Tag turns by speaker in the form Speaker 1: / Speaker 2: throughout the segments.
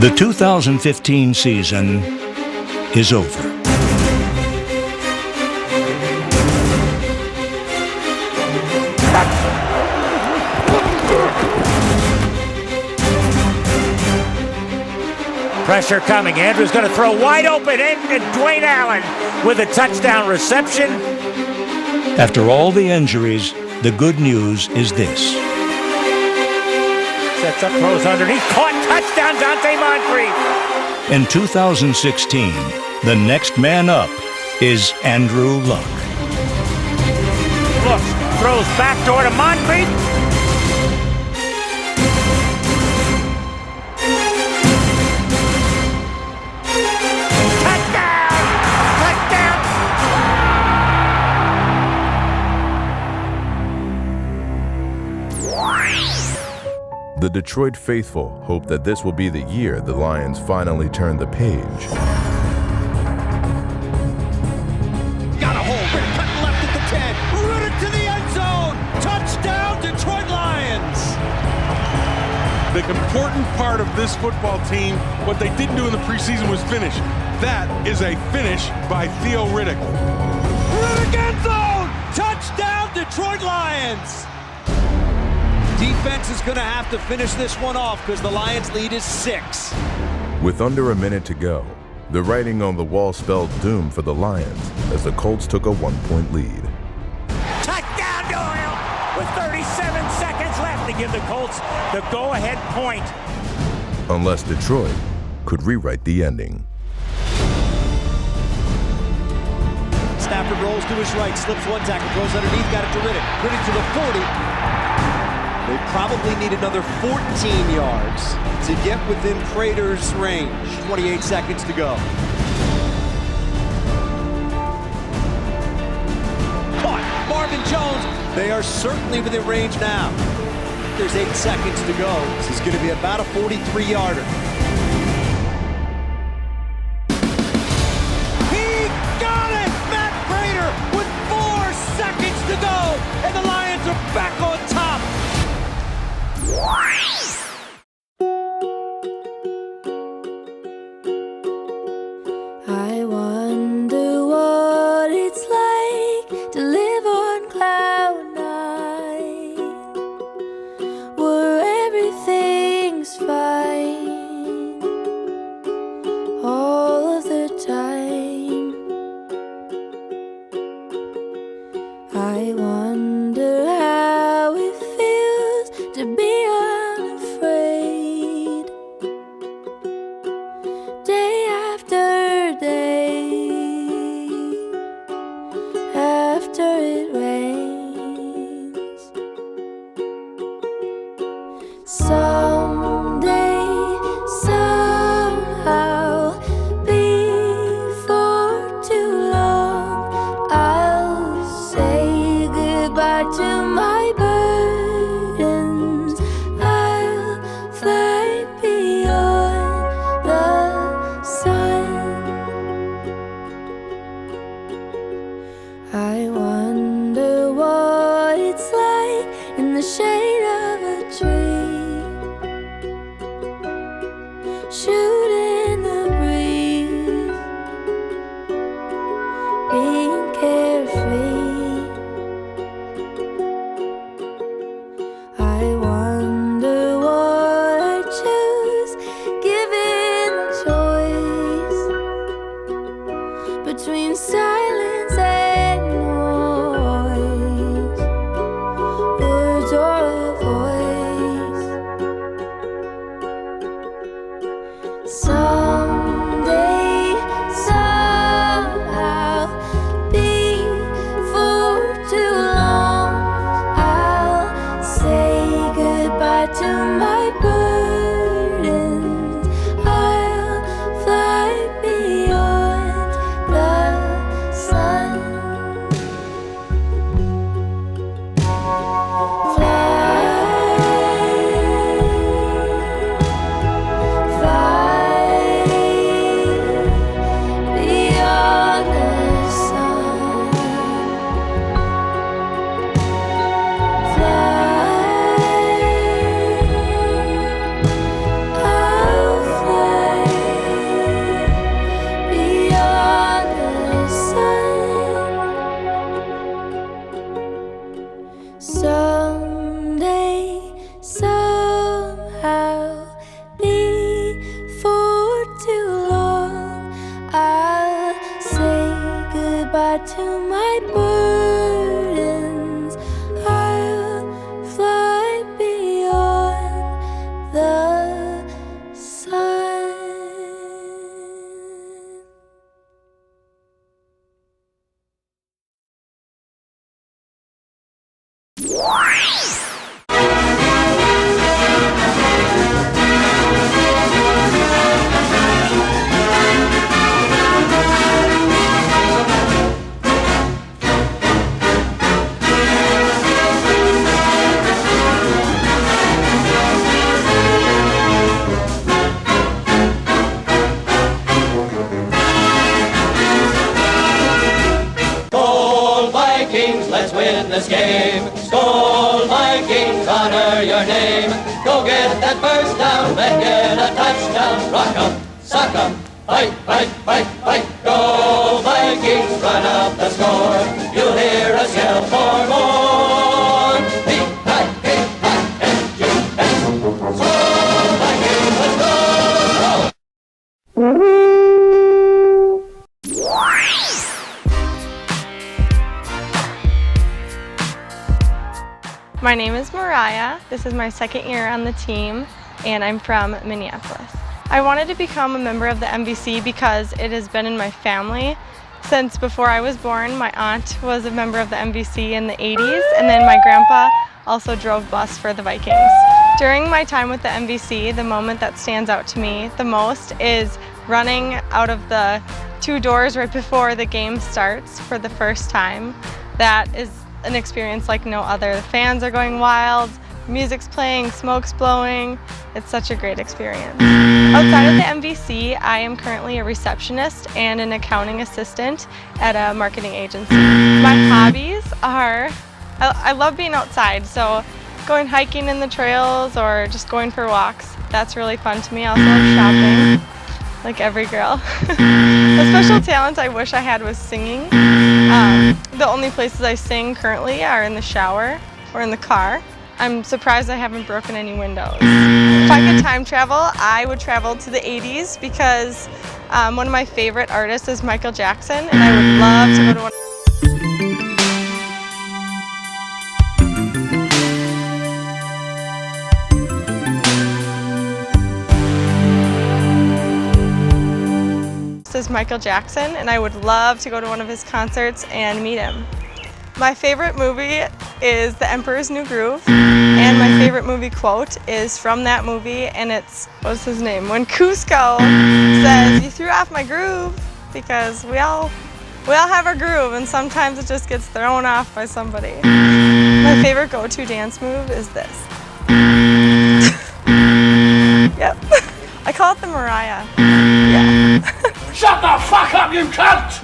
Speaker 1: The 2015 season is over.
Speaker 2: Pressure coming. Andrews going to throw wide open, and Dwayne Allen with a touchdown reception.
Speaker 1: After all the injuries, the good news is this.
Speaker 2: Sets up, throws underneath, caught, touchdown, Dante Moncrief.
Speaker 1: In 2016, the next man up is Andrew Luck.
Speaker 2: Looks, throws backdoor to Moncrief.
Speaker 3: The Detroit faithful hope that this will be the year the Lions finally turn the page.
Speaker 4: Got a hole, cut left at the 10, rooted to the end zone, touchdown Detroit Lions!
Speaker 5: The important part of this football team, what they didn't do in the preseason was finish. That is a finish by Theo Riddick.
Speaker 4: Riddick end zone, touchdown Detroit Lions! Defense is going to have to finish this one off because the Lions' lead is 6.
Speaker 3: With under a minute to go, the writing on the wall spelled doom for the Lions as the Colts took a 1-point lead.
Speaker 2: Touchdown Doyle with 37 seconds left to give the Colts the go-ahead point.
Speaker 3: Unless Detroit could rewrite the ending.
Speaker 4: Stafford rolls to his right, slips one tackle, goes underneath, got it to Riddick. Riddick to the 40. They probably need another 14 yards to get within Prater's range. 28 seconds to go. Caught, Marvin Jones. They are certainly within range now. There's 8 seconds to go. This is going to be about a 43-yarder. He got it! Matt Prater with 4 seconds to go, and the Lions are back on top.
Speaker 6: I wonder what it's like to live on cloud nine, where everything's fine all of the time. I wonder how it feels to be unafraid, day after day, after it rains. Someday, somehow, before too long, I'll say goodbye to my burdens. I'll fly beyond the sun. I wonder what it's like in the shade of a tree, shooting the breeze, being carefree. I wonder what I choose, given the choice between silence and noise, words or a voice. Someday, somehow, before too long, I'll say goodbye to my burdens. I'll fly beyond the sun. Fly someday, somehow, before too long, I'll say goodbye to my burdens. I'll fly beyond the sun.
Speaker 7: Let's win this game. Skol Vikings, honor your name. Go get that first down, then get a touchdown. Rock 'em, sock 'em, fight, fight, fight, fight. Go Vikings, run up the score. You'll hear us yell for more. V-I-K-I-N-G-S. Skol Vikings, let's go.
Speaker 8: My name is Mariah. This is my second year on the team, and I'm from Minneapolis. I wanted to become a member of the MVC because it has been in my family since before I was born. My aunt was a member of the MVC in the 80s, and then my grandpa also drove bus for the Vikings. During my time with the MVC, the moment that stands out to me the most is running out of the 2 doors right before the game starts for the first time. That is an experience like no other. The fans are going wild, music's playing, smoke's blowing. It's such a great experience. Outside of the MVC, I am currently a receptionist and an accounting assistant at a marketing agency. My hobbies are, I love being outside, so going hiking in the trails or just going for walks. That's really fun to me. I also love shopping, like every girl. A special talent I wish I had was singing. The only places I sing currently are in the shower or in the car. I'm surprised I haven't broken any windows. If I could time travel, I would travel to the 80s because one of my favorite artists is Michael Jackson, and I would love to go to one. Is Michael Jackson, and I would love to go to one of his concerts and meet him. My favorite movie is The Emperor's New Groove, and my favorite movie quote is from that movie, and it's, what's his name? When Cusco says, "You threw off my groove," because we all have our groove, and sometimes it just gets thrown off by somebody. My favorite go-to dance move is this. Yep. I call it the Mariah. Yeah.
Speaker 2: Shut the fuck up, you cunt!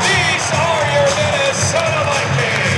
Speaker 9: These are your Minnesota Vikings.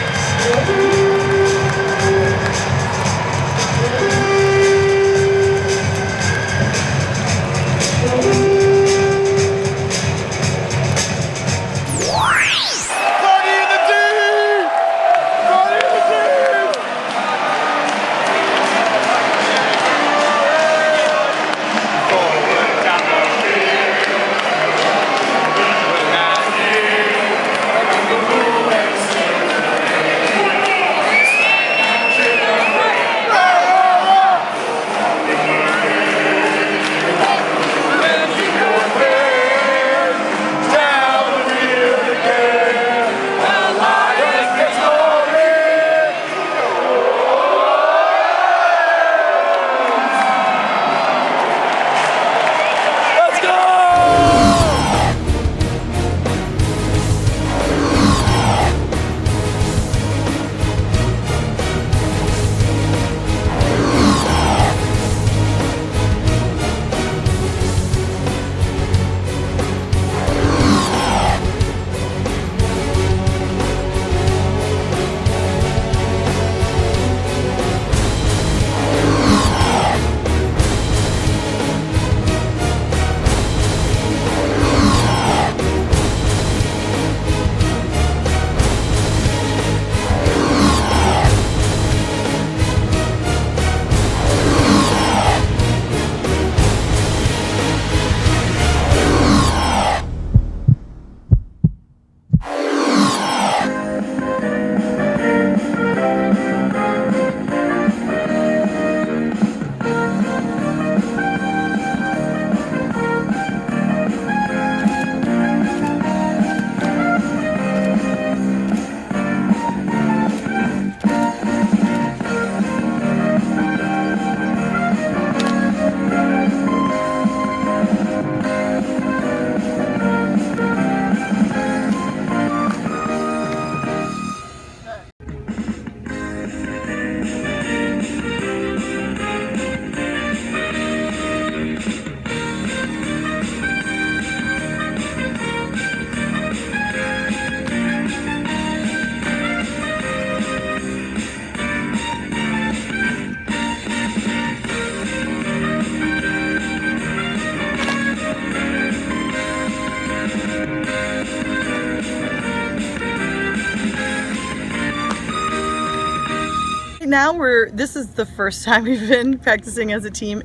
Speaker 10: now this is the first time we've been practicing as a team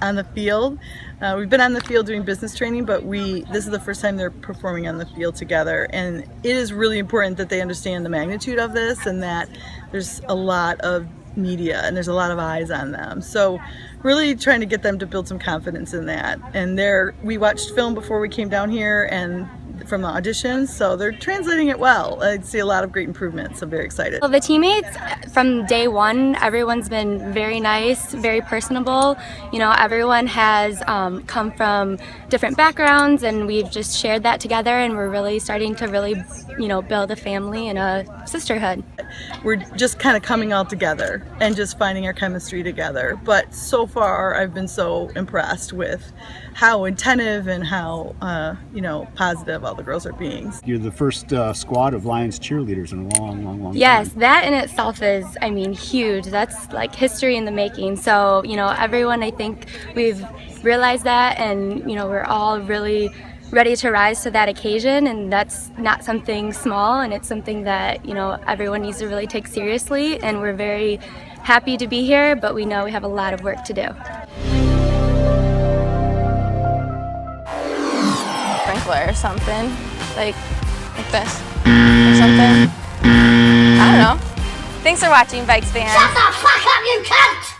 Speaker 10: on the field. We've been on the field doing business training, but this is the first time they're performing on the field together. And it is really important that they understand the magnitude of this and that there's a lot of media and there's a lot of eyes on them. So really trying to get them to build some confidence in that. And we watched film before we came down here and from the auditions, so they're translating it well. I see a lot of great improvements. I'm very excited.
Speaker 11: Well, the teammates from day one, everyone's been very nice, very personable. You know, everyone has come from different backgrounds, and we've just shared that together, and we're really starting to build a family and a sisterhood.
Speaker 10: We're just kind of coming all together and just finding our chemistry together. But so far, I've been so impressed with how attentive and how positive all the girls are being.
Speaker 12: You're the first squad of Lions cheerleaders in a long time.
Speaker 11: Yes, that in itself is, huge. That's like history in the making. So, everyone, I think we've realized that, and, we're all really ready to rise to that occasion, and that's not something small, and it's something that, everyone needs to really take seriously, and we're very happy to be here, but we know we have a lot of work to do.
Speaker 8: Sprinkler or something, like this or something. I don't know. Thanks for watching, Vikes fans.
Speaker 6: Shut the fuck up, you cunt!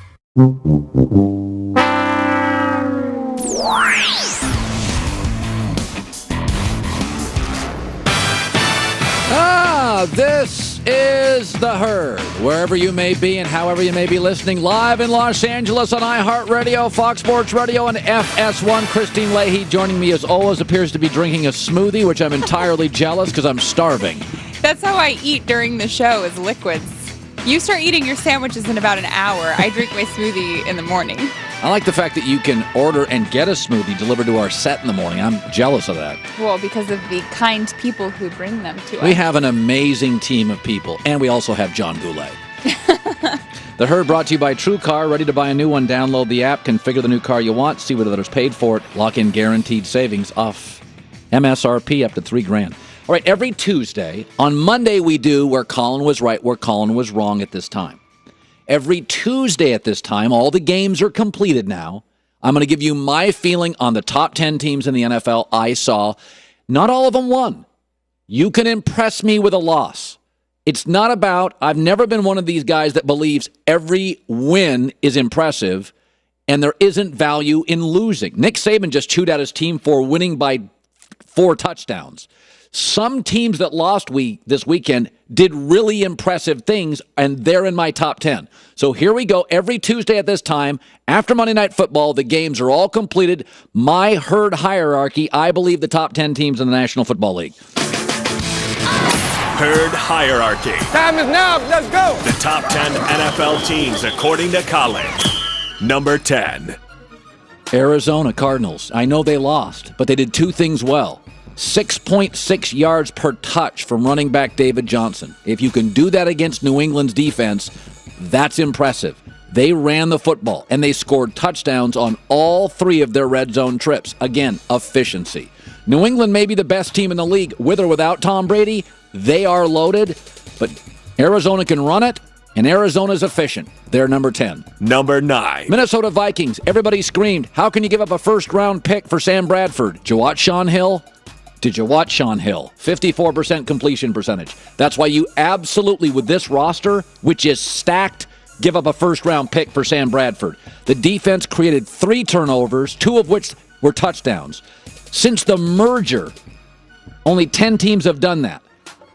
Speaker 13: This is The Herd. Wherever you may be and however you may be listening, live in Los Angeles on iHeartRadio, Fox Sports Radio, and FS1. Christine Leahy joining me as always appears to be drinking a smoothie, which I'm entirely jealous because I'm starving.
Speaker 14: That's how I eat during the show, is liquids. You start eating your sandwiches in about an hour. I drink my smoothie in the morning.
Speaker 13: I like the fact that you can order and get a smoothie delivered to our set in the morning. I'm jealous of that.
Speaker 14: Well, because of the kind people who bring them to us.
Speaker 13: We have an amazing team of people, and we also have John Goulet. The Herd brought to you by TrueCar. Ready to buy a new one? Download the app, configure the new car you want, see what others paid for it, lock in guaranteed savings off MSRP up to $3,000. All right, every Tuesday, on Monday we do where Colin was right, where Colin was wrong at this time. Every Tuesday at this time, all the games are completed now. I'm going to give you my feeling on the top 10 teams in the NFL I saw. Not all of them won. You can impress me with a loss. It's not about, I've never been one of these guys that believes every win is impressive and there isn't value in losing. Nick Saban just chewed out his team for winning by 4 touchdowns. Some teams that lost this weekend did really impressive things, and they're in my top 10. So here we go. Every Tuesday at this time, after Monday Night Football, the games are all completed. My Herd hierarchy, I believe the top 10 teams in the National Football League.
Speaker 15: Herd hierarchy.
Speaker 16: Time is now. Let's go.
Speaker 15: The top 10 NFL teams according to Colin. Number 10.
Speaker 13: Arizona Cardinals. I know they lost, but they did 2 things well. 6.6 yards per touch from running back David Johnson. If you can do that against New England's defense, that's impressive. They ran the football, and they scored touchdowns on all 3 of their red zone trips. Again, efficiency. New England may be the best team in the league, with or without Tom Brady. They are loaded, but Arizona can run it, and Arizona's efficient. They're number 10.
Speaker 15: Number 9.
Speaker 13: Minnesota Vikings. Everybody screamed, how can you give up a first-round pick for Sam Bradford? Did you watch Sean Hill? 54% completion percentage. That's why you absolutely, with this roster, which is stacked, give up a first-round pick for Sam Bradford. The defense created 3 turnovers, 2 of which were touchdowns. Since the merger, only 10 teams have done that.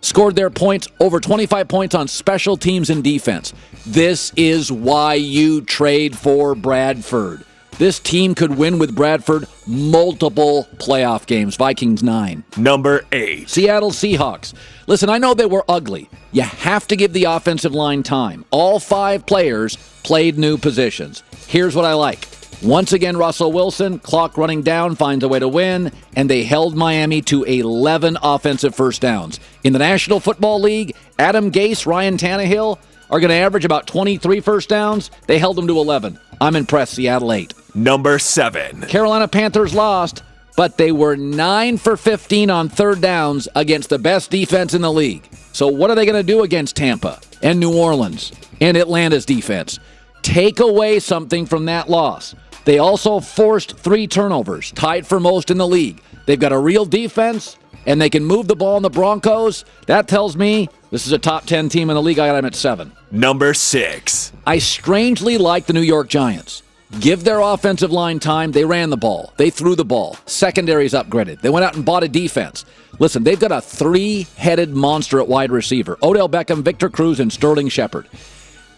Speaker 13: Scored their points, over 25 points on special teams and defense. This is why you trade for Bradford. This team could win with Bradford multiple playoff games. Vikings 9.
Speaker 15: Number 8.
Speaker 13: Seattle Seahawks. Listen, I know they were ugly. You have to give the offensive line time. All 5 players played new positions. Here's what I like. Once again, Russell Wilson, clock running down, finds a way to win, and they held Miami to 11 offensive first downs. In the National Football League, Adam Gase, Ryan Tannehill are going to average about 23 first downs. They held them to 11. I'm impressed. Seattle 8.
Speaker 15: Number 7.
Speaker 13: Carolina Panthers lost, but they were 9 for 15 on third downs against the best defense in the league. So what are they going to do against Tampa and New Orleans and Atlanta's defense? Take away something from that loss. They also forced 3 turnovers, tied for most in the league. They've got a real defense, and they can move the ball in the Broncos. That tells me this is a top 10 team in the league. I got them at 7.
Speaker 15: Number 6.
Speaker 13: I strangely like the New York Giants. Give their offensive line time. They ran the ball. They threw the ball. Secondary's upgraded. They went out and bought a defense. Listen, they've got a 3-headed monster at wide receiver. Odell Beckham, Victor Cruz, and Sterling Shepard.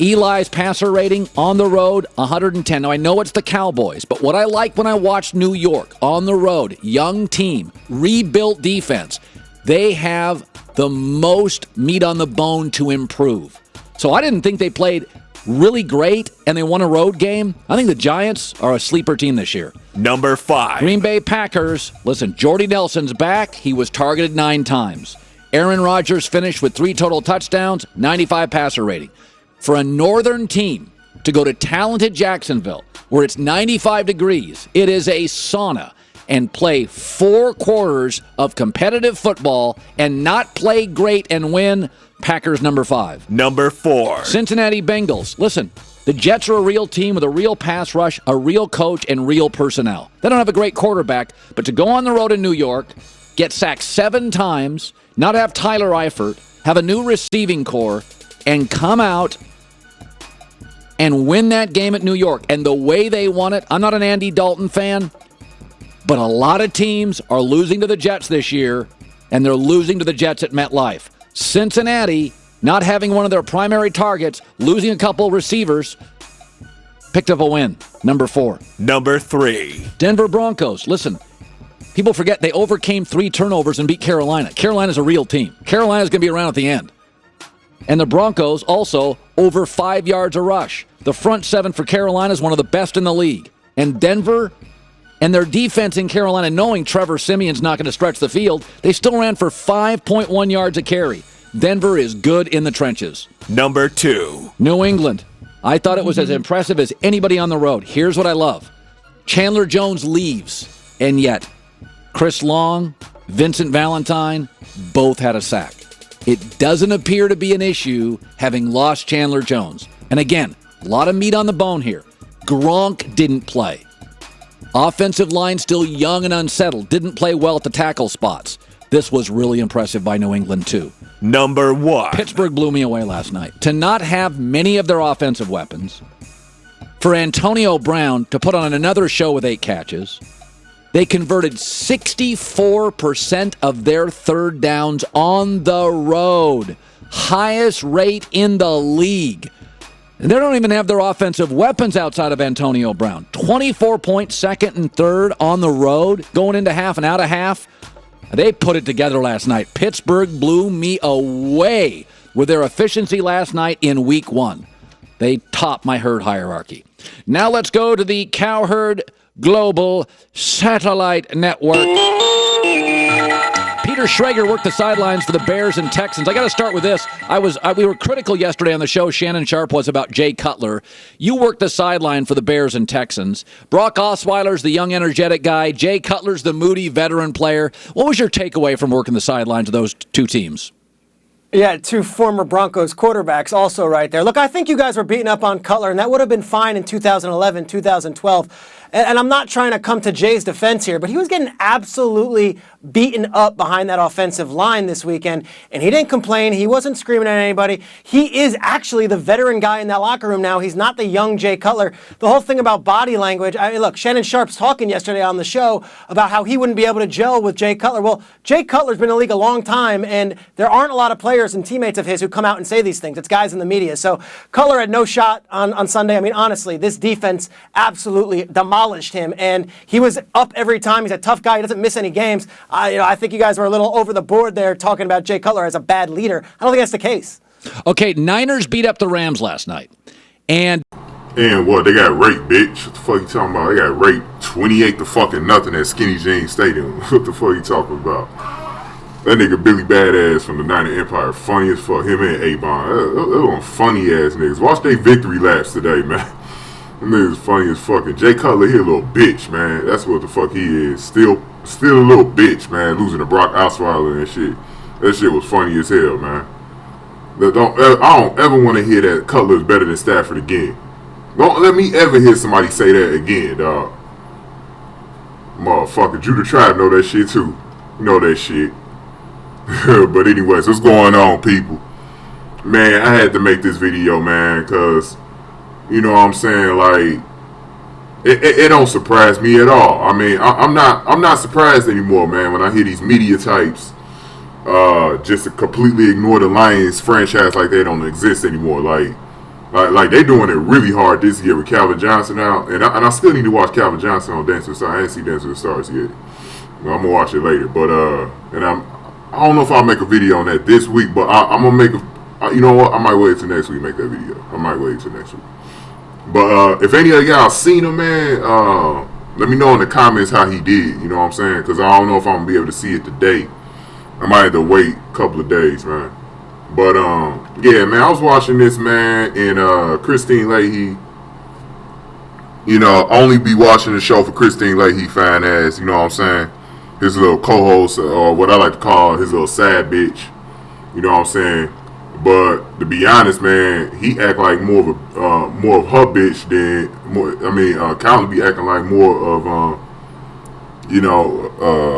Speaker 13: Eli's passer rating on the road, 110. Now, I know it's the Cowboys, but what I like when I watch New York on the road, young team, rebuilt defense, they have the most meat on the bone to improve. So I didn't think they played really great and they won a road game. I think the Giants are a sleeper team this year.
Speaker 15: Number 5.
Speaker 13: Green Bay Packers. Listen, Jordy Nelson's back. He was targeted 9 times. Aaron Rodgers finished with 3 total touchdowns, 95 passer rating. For a northern team to go to talented Jacksonville, where it's 95 degrees, it is a sauna, and play 4 quarters of competitive football and not play great and win, Packers number 5.
Speaker 15: Number 4.
Speaker 13: Cincinnati Bengals. Listen, the Jets are a real team with a real pass rush, a real coach, and real personnel. They don't have a great quarterback, but to go on the road in New York, get sacked 7 times, not have Tyler Eifert, have a new receiving core, and come out and win that game at New York. And the way they won it, I'm not an Andy Dalton fan, but a lot of teams are losing to the Jets this year, and they're losing to the Jets at MetLife. Cincinnati, not having one of their primary targets, losing a couple receivers, picked up a win. Number 4.
Speaker 15: Number 3.
Speaker 13: Denver Broncos. Listen, people forget they overcame 3 turnovers and beat Carolina. Carolina's a real team. Carolina's going to be around at the end. And the Broncos also over 5 yards a rush. The front 7 for Carolina is one of the best in the league. And Denver and their defense in Carolina, knowing Trevor Siemian's not going to stretch the field, they still ran for 5.1 yards a carry. Denver is good in the trenches.
Speaker 15: Number 2.
Speaker 13: New England. I thought it was as impressive as anybody on the road. Here's what I love. Chandler Jones leaves, and yet Chris Long, Vincent Valentine, both had a sack. It doesn't appear to be an issue having lost Chandler Jones. And again, a lot of meat on the bone here. Gronk didn't play. Offensive line still young and unsettled. Didn't play well at the tackle spots. This was really impressive by New England, too.
Speaker 15: Number 1.
Speaker 13: Pittsburgh blew me away last night. To not have many of their offensive weapons, for Antonio Brown to put on another show with 8 catches, they converted 64% of their third downs on the road. Highest rate in the league. And they don't even have their offensive weapons outside of Antonio Brown. 24 points, second and third on the road, going into half and out of half. They put it together last night. Pittsburgh blew me away with their efficiency last night in week 1. They topped my herd hierarchy. Now let's go to the Cowherd Global Satellite Network. Peter Schrager worked the sidelines for the Bears and Texans. I got to start with this. We were critical yesterday on the show, Shannon Sharp was, about Jay Cutler. You worked the sideline for the Bears and Texans. Brock Osweiler's the young, energetic guy. Jay Cutler's the moody veteran player. What was your takeaway from working the sidelines of those 2 teams?
Speaker 17: Yeah, 2 former Broncos quarterbacks also right there. Look, I think you guys were beating up on Cutler, and that would have been fine in 2011, 2012. And I'm not trying to come to Jay's defense here, but he was getting absolutely beaten up behind that offensive line this weekend, and he didn't complain. He wasn't screaming at anybody. He is actually the veteran guy in that locker room now. He's not the young Jay Cutler. The whole thing about body language, look, Shannon Sharp's talking yesterday on the show about how he wouldn't be able to gel with Jay Cutler. Well, Jay Cutler's been in the league a long time, and there aren't a lot of players and teammates of his who come out and say these things. It's guys in the media. So Cutler had no shot on Sunday. I mean, honestly, this defense absolutely demolished him, and he was up every time. He's a tough guy. He doesn't miss any games. I think you guys were a little over the board there talking about Jay Cutler as a bad leader. I don't think that's the case.
Speaker 13: Okay, Niners beat up the Rams last night. And
Speaker 18: what? They got raped, bitch. What the fuck you talking about? They got raped 28 to fucking nothing at Skinny Jean Stadium. What the fuck you talking about? That nigga Billy Badass from the Niner Empire, funny as fuck. Him and A-Bond. Those are funny ass niggas. Watch their victory laps today, man. Them niggas funny as fucking. Jay Cutler, he a little bitch, man. That's what the fuck he is. Still still a little bitch, man, losing to Brock Osweiler and shit. That shit was funny as hell, man. I don't ever want to hear that Cutler is better than Stafford again. Don't let me ever hear somebody say that again, dog. Motherfucker, Judah Tribe know that shit too. You know that shit. But anyways, what's going on, people? Man, I had to make this video, man, because, you know what I'm saying, like, it don't surprise me at all. I mean, I'm not surprised anymore, man, when I hear these media types just to completely ignore the Lions franchise like they don't exist anymore. Like they doing it really hard this year with Calvin Johnson out, and I still need to watch Calvin Johnson on Dance with the Stars. I ain't seen Dance with the Stars yet. Well, I'm gonna watch it later, but and I don't know if I'll make a video on that this week, but I'm gonna make you know what? I might wait till next week to make that video. I might wait till next week. But if any of y'all seen him, man, let me know in the comments how he did. You know what I'm saying? Because I don't know if I'm gonna be able to see it today. I might have to wait a couple of days, man. But yeah, man, I was watching this, man, and Christine Leahy. You know, only be watching the show for Christine Leahy, fine ass. You know what I'm saying? His little co-host, or what I like to call his little sad bitch. You know what I'm saying? But to be honest, man, he act like more of her bitch than Colin be acting like more of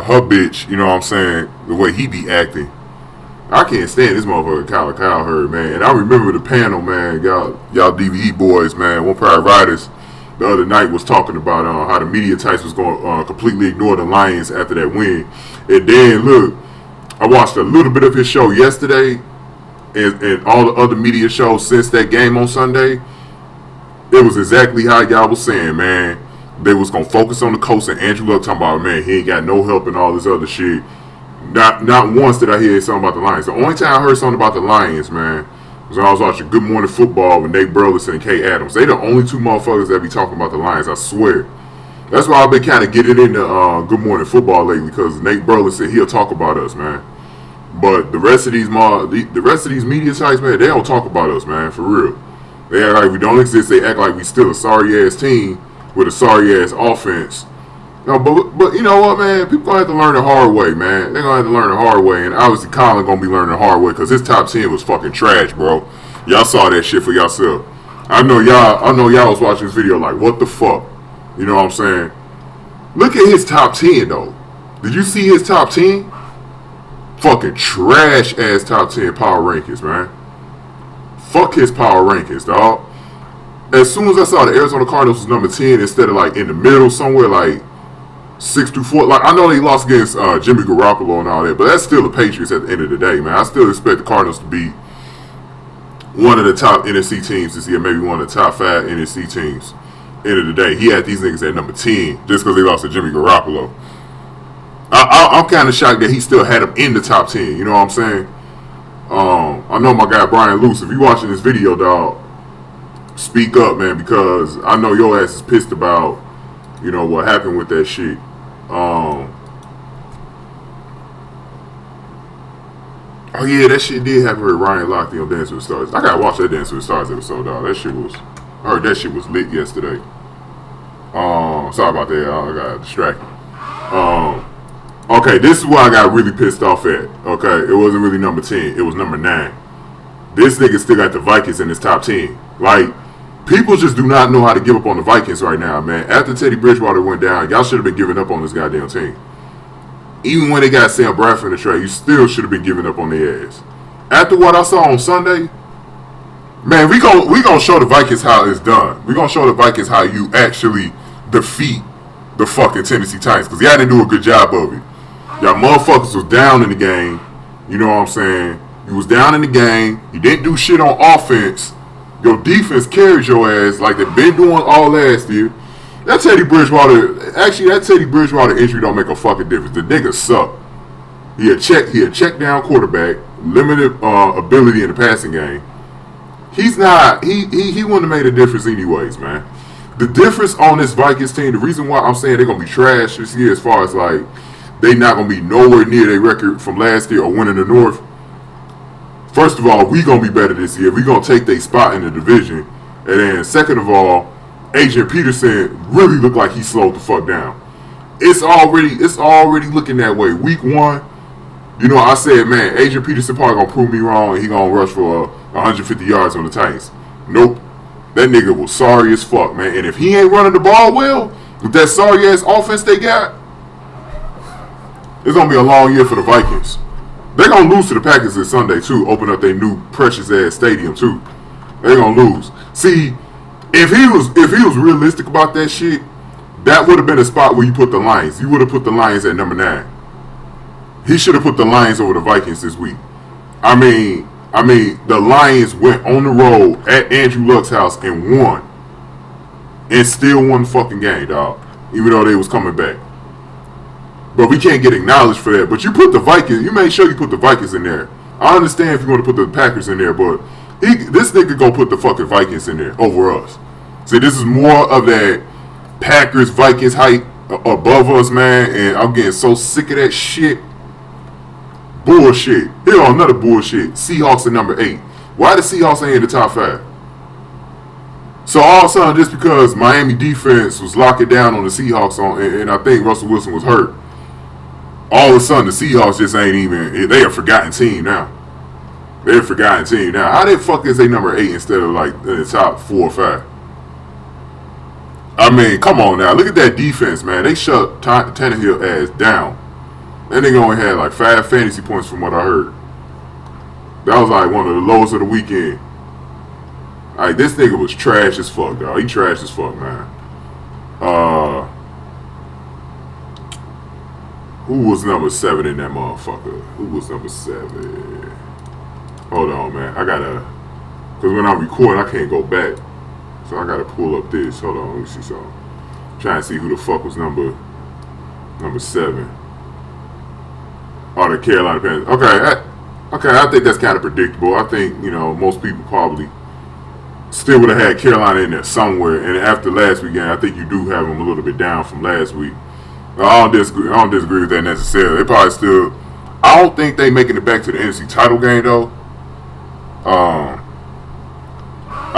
Speaker 18: her bitch. You know what I'm saying? The way he be acting, I can't stand this motherfucker, Colin Cowherd, man. And I remember the panel, man. Y'all DVE boys, man. One Pride Riders the other night was talking about how the media types was going to completely ignore the Lions after that win. And then look, I watched a little bit of his show yesterday. And all the other media shows since that game on Sunday, it was exactly how y'all was saying, man. They was going to focus on the coach, and Andrew Luck talking about, man, he ain't got no help and all this other shit. Not once did I hear something about the Lions. The only time I heard something about the Lions, man, was when I was watching Good Morning Football with Nate Burleson and Kay Adams. They the only two motherfuckers that be talking about the Lions, I swear. That's why I've been kind of getting into Good Morning Football lately, because Nate Burleson, he'll talk about us, man. But the rest of these media sites, man, they don't talk about us, man, for real. They act like we don't exist. They act like we still a sorry ass team with a sorry ass offense. No, but you know what, man? People gonna have to learn the hard way, man. They're gonna have to learn the hard way, and obviously Colin gonna be learning the hard way because his top 10 was fucking trash, bro. Y'all saw that shit for yourself. I know y'all was watching this video like, what the fuck? You know what I'm saying? Look at his top 10 though. Did you see his top 10? Fucking trash ass top 10 power rankings, man. Fuck his power rankings, dog. As soon as I saw the Arizona Cardinals was number 10 instead of like in the middle somewhere, like 6 through 4. Like I know they lost against Jimmy Garoppolo and all that, but that's still the Patriots at the end of the day, man. I still expect the Cardinals to be one of the top NFC teams this year, maybe one of the top 5 NFC teams. End of the day, he had these niggas at number 10 just because they lost to Jimmy Garoppolo. I'm kind of shocked that he still had him in the top 10. You know what I'm saying? I know my guy Brian Luce. If you watching this video, dog, speak up, man, because I know your ass is pissed about, you know, what happened with that shit. Oh yeah, that shit did happen with Ryan Lochte on Dance with the Stars. I gotta watch that Dance with the Stars episode, dog. I heard that shit was lit yesterday. Sorry about that, I got distracted. Okay, this is where I got really pissed off at. Okay, it wasn't really number 10. It was number 9. This nigga still got the Vikings in his top 10. Like, people just do not know how to give up on the Vikings right now, man. After Teddy Bridgewater went down, y'all should have been giving up on this goddamn team. Even when they got Sam Bradford in the trade, you still should have been giving up on their ass. After what I saw on Sunday, man, we gonna show the Vikings how it's done. We gonna show the Vikings how you actually defeat the fucking Tennessee Titans, because y'all didn't do a good job of it. Y'all motherfuckers was down in the game. You know what I'm saying? You was down in the game. You didn't do shit on offense. Your defense carried your ass like they've been doing all last year. That Teddy Bridgewater injury don't make a fucking difference. The nigga suck. He a check down quarterback, limited ability in the passing game. He's not. He wouldn't have made a difference anyways, man. The difference on this Vikings team, the reason why I'm saying they're gonna be trash this year, as far as like they not gonna be nowhere near their record from last year or winning the North. First of all, we gonna be better this year. We gonna take their spot in the division, and then second of all, Adrian Peterson really looked like he slowed the fuck down. it's already looking that way. Week 1, you know, I said, man, Adrian Peterson probably gonna prove me wrong and he gonna rush for 150 yards on the Titans. Nope. That nigga was sorry as fuck, man. And if he ain't running the ball well, with that sorry ass offense they got, it's gonna be a long year for the Vikings. They're gonna lose to the Packers this Sunday too. Open up their new precious ass stadium too. They're gonna lose. See, if he was realistic about that shit, that would have been a spot where you put the Lions. You would have put the Lions at number 9. He should have put the Lions over the Vikings this week. I mean, the Lions went on the road at Andrew Luck's house and won. And still won the fucking game, dog. Even though they was coming back. But we can't get acknowledged for that. But you put the Vikings, you made sure you put the Vikings in there. I understand if you want to put the Packers in there, but this nigga gonna put the fucking Vikings in there over us. See, this is more of that Packers, Vikings hype above us, man. And I'm getting so sick of that shit. Bullshit. Here on another bullshit. Seahawks at number 8. Why the Seahawks ain't in the top 5? So all of a sudden, just because Miami defense was locking down on the Seahawks and I think Russell Wilson was hurt, all of a sudden the Seahawks just ain't even, they a forgotten team now. They're a forgotten team now. How the fuck is they number 8 instead of like in the top 4 or 5? I mean, come on now. Look at that defense, man. They shut Tannehill ass down. That nigga only had like 5 fantasy points from what I heard. That was like one of the lowest of the weekend. Like, this nigga was trash as fuck, dog. He trash as fuck, man. Who was number 7 in that motherfucker? Who was number 7? Hold on, man. I gotta, because when I record, I can't go back. So I gotta pull up this. Hold on, let me see something. Trying to see who the fuck was number 7. Oh, the Carolina Panthers. Okay, I think that's kind of predictable. I think, you know, most people probably still would have had Carolina in there somewhere. And after last weekend, I think you do have them a little bit down from last week. I don't disagree with that necessarily. They probably still, I don't think they making it back to the NFC title game though.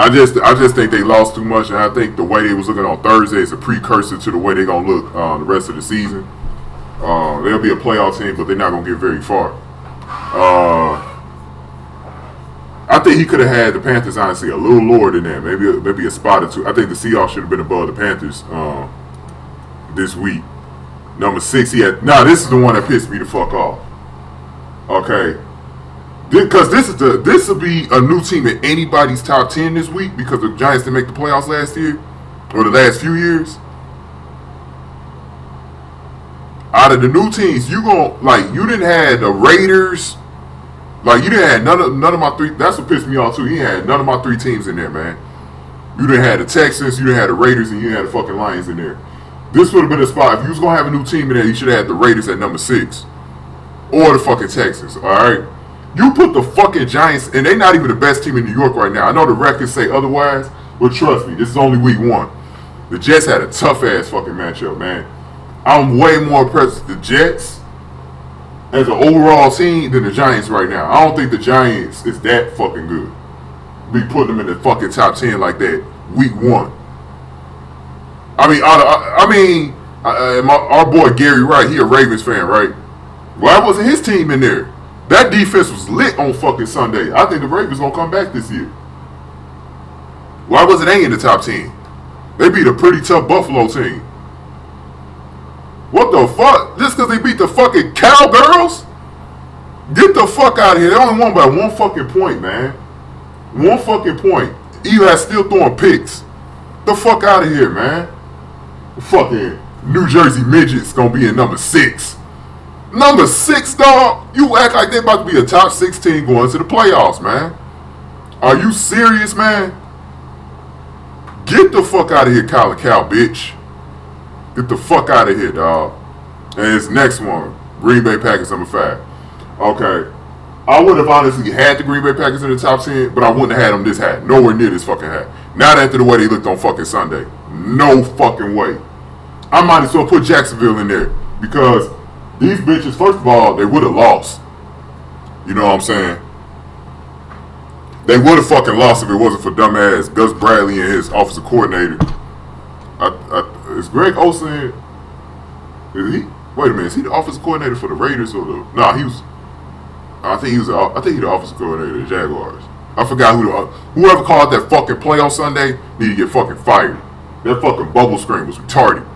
Speaker 18: I just think they lost too much, and I think the way they was looking on Thursday is a precursor to the way they're gonna look the rest of the season. They'll be a playoff team, but they're not gonna get very far. I think he could have had the Panthers honestly a little lower than that, maybe a spot or two. I think the Seahawks should have been above the Panthers this week. Number 6, he had. Nah, this is the one that pissed me the fuck off. Okay. Because this will be a new team in anybody's top 10 this week because the Giants didn't make the playoffs last year or the last few years. Out of the new teams, you didn't have the Raiders, like you didn't have none of my 3. That's what pissed me off too. You had none of my 3 teams in there, man. You didn't have the Texans, you didn't have the Raiders, and you didn't have the fucking Lions in there. This would have been a spot if you was gonna have a new team in there. You should have had the Raiders at number 6 or the fucking Texans. All right. You put the fucking Giants, and they're not even the best team in New York right now. I know the records say otherwise, but trust me, this is only week 1. The Jets had a tough-ass fucking matchup, man. I'm way more impressed with the Jets as an overall team than the Giants right now. I don't think the Giants is that fucking good. Be putting them in the fucking top 10 like that week 1. Our boy Gary Wright, he a Ravens fan, right? Why wasn't his team in there? That defense was lit on fucking Sunday. I think the Ravens gonna come back this year. Why wasn't they in the top 10? They beat a pretty tough Buffalo team. What the fuck? Just because they beat the fucking Cowgirls? Get the fuck out of here. They only won by 1 fucking point, man. 1 fucking point. Eli's still throwing picks. The fuck out of here, man. Fucking New Jersey Midgets gonna be in number 6. Number 6, dog? You act like they're about to be a top 6 team going to the playoffs, man. Are you serious, man? Get the fuck out of here, Colin Cowbitch. Get the fuck out of here, dog. And this next one, Green Bay Packers number 5. Okay. I would have honestly had the Green Bay Packers in the top 10, but I wouldn't have had them this high. Nowhere near this fucking high. Not after the way they looked on fucking Sunday. No fucking way. I might as well put Jacksonville in there because these bitches, first of all, they would have lost. You know what I'm saying? They would have fucking lost if it wasn't for dumbass Gus Bradley and his offensive coordinator. Is Greg Olsen? Is he? Wait a minute. Is he the offensive coordinator for the Raiders or the? No, he was. I think he's the offensive coordinator of the Jaguars. I forgot whoever called that fucking play on Sunday need to get fucking fired. That fucking bubble screen was retarded.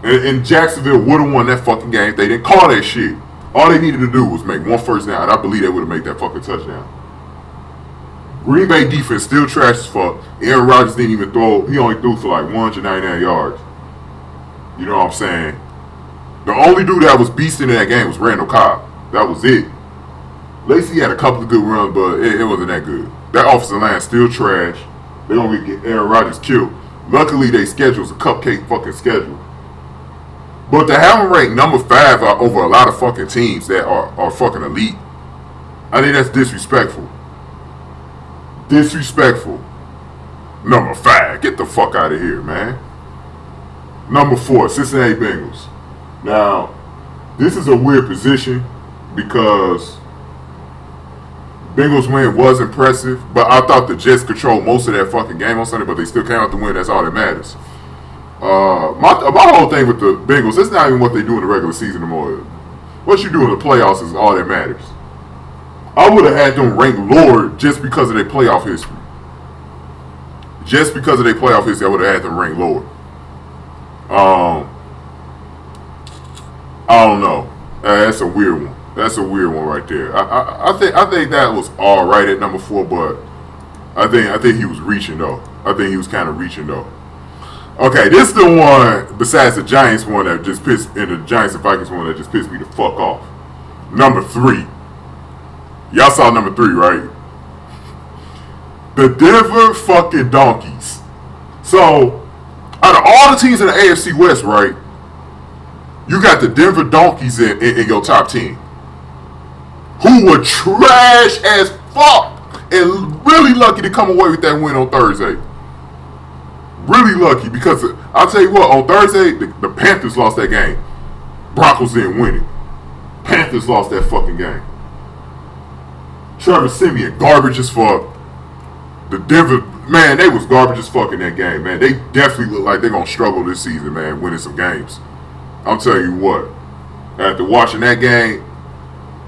Speaker 18: And Jacksonville would have won that fucking game if they didn't call that shit. All they needed to do was make one first down, and I believe they would have made that fucking touchdown. Green Bay defense still trash as fuck. Aaron Rodgers didn't even throw. He only threw for like 199 yards. You know what I'm saying? The only dude that was beasting in that game was Randall Cobb. That was it. Lacey had a couple of good runs, but it wasn't that good. That offensive line still trash. They don't get Aaron Rodgers killed. Luckily, their schedule's a cupcake fucking schedule. But to have them ranked number 5 over a lot of fucking teams that are fucking elite, I think that's disrespectful. Disrespectful. Number 5. Get the fuck out of here, man. Number 4, Cincinnati Bengals. Now, this is a weird position because Bengals win was impressive, but I thought the Jets controlled most of that fucking game on Sunday, but they still came out to win. That's all that matters. My whole thing with the Bengals, it's not even what they do in the regular season anymore. What you do in the playoffs is all that matters. I would have had them ranked lower just because of their playoff history. Just because of their playoff history, I would have had them ranked lower. I don't know. That's a weird one. That's a weird one right there. I think that was all right at number 4, but I think he was reaching though. I think he was kind of reaching though. Okay, this is the one besides the Giants one that just pissed, and the Giants and Vikings one that just pissed me the fuck off. Number 3. Y'all saw number 3, right? The Denver fucking Donkeys. So, out of all the teams in the AFC West, right? You got the Denver Donkeys in your top 10. Who were trash as fuck and really lucky to come away with that win on Thursday. Really lucky because I'll tell you what, on Thursday, the Panthers lost that game. Broncos didn't win it. Panthers lost that fucking game. Trevor Siemian, garbage as fuck. The Denver, man, they was garbage as fuck in that game, man. They definitely look like they're going to struggle this season, man, winning some games. I'm telling you what, after watching that game,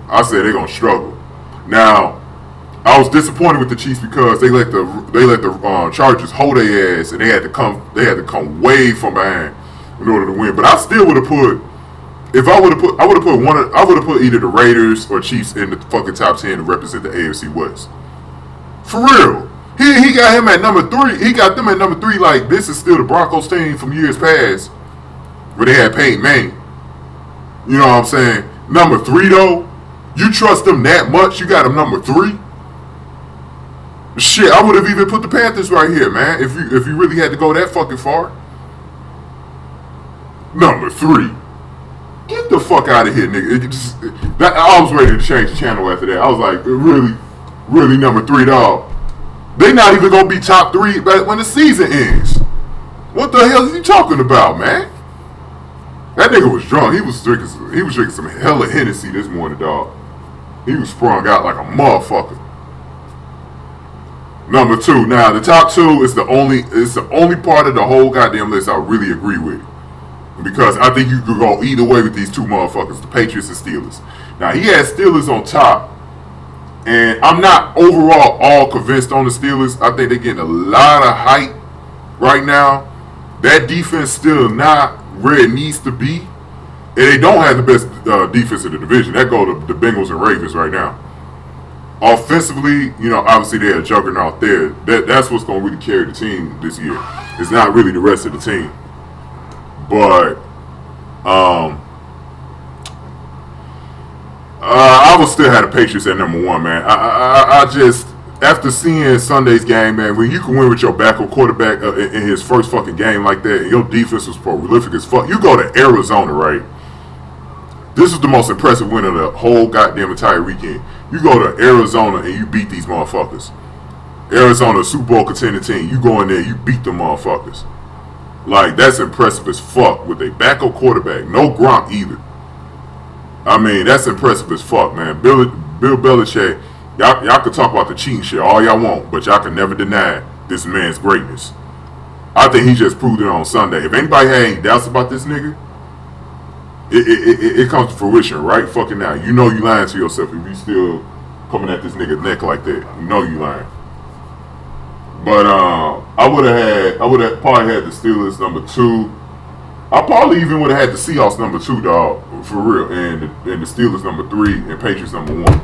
Speaker 18: I said they're going to struggle. Now, I was disappointed with the Chiefs because they let the Chargers hold their ass, and they had to come way from behind in order to win. But I still would have put, I would have put either the Raiders or Chiefs in the fucking top 10 to represent the AFC West. For real. He got him at number 3. He got them at number 3 like this is still the Broncos team from years past where they had Peyton Manning. You know what I'm saying? Number 3 though, you trust them that much? You got them number 3? Shit, I would have even put the Panthers right here, man. If you really had to go that fucking far. Number 3. Get the fuck out of here, nigga. I was ready to change the channel after that. I was like, really number 3, dog. They not even gonna be top 3 when the season ends. What the hell is he talking about, man? That nigga was drunk. He was drinking some hella Hennessy this morning, dog. He was sprung out like a motherfucker. Number 2. Now the top 2 is the only part of the whole goddamn list I really agree with. Because I think you could go either way with these two motherfuckers, the Patriots and Steelers. Now he has Steelers on top. And I'm not overall all convinced on the Steelers. I think they're getting a lot of hype right now. That defense still not where it needs to be. And they don't have the best defense in the division. That go to the Bengals and Ravens right now. Offensively, you know, obviously they're a juggernaut there. That's what's going to really carry the team this year. It's not really the rest of the team. But I would still have the Patriots at number 1, man. I just, after seeing Sunday's game, man, when you can win with your backup quarterback in his first fucking game like that, and your defense was prolific as fuck. You go to Arizona, right? This is the most impressive win of the whole goddamn entire weekend. You go to Arizona and you beat these motherfuckers. Arizona, Super Bowl contending team. You go in there, you beat them motherfuckers. Like, that's impressive as fuck with a backup quarterback. No Gronk either. I mean, that's impressive as fuck, man. Bill Belichick, y'all can talk about the cheating shit all y'all want, but y'all can never deny this man's greatness. I think he just proved it on Sunday. If anybody had any doubts about this nigga, it comes to fruition right fucking now. You know you lying to yourself if you still coming at this nigga's neck like that. You know you lying. But I would have probably had the Steelers number 2. I probably even would have had the Seahawks number 2, dog, for real, and the Steelers number 3 and Patriots number 1.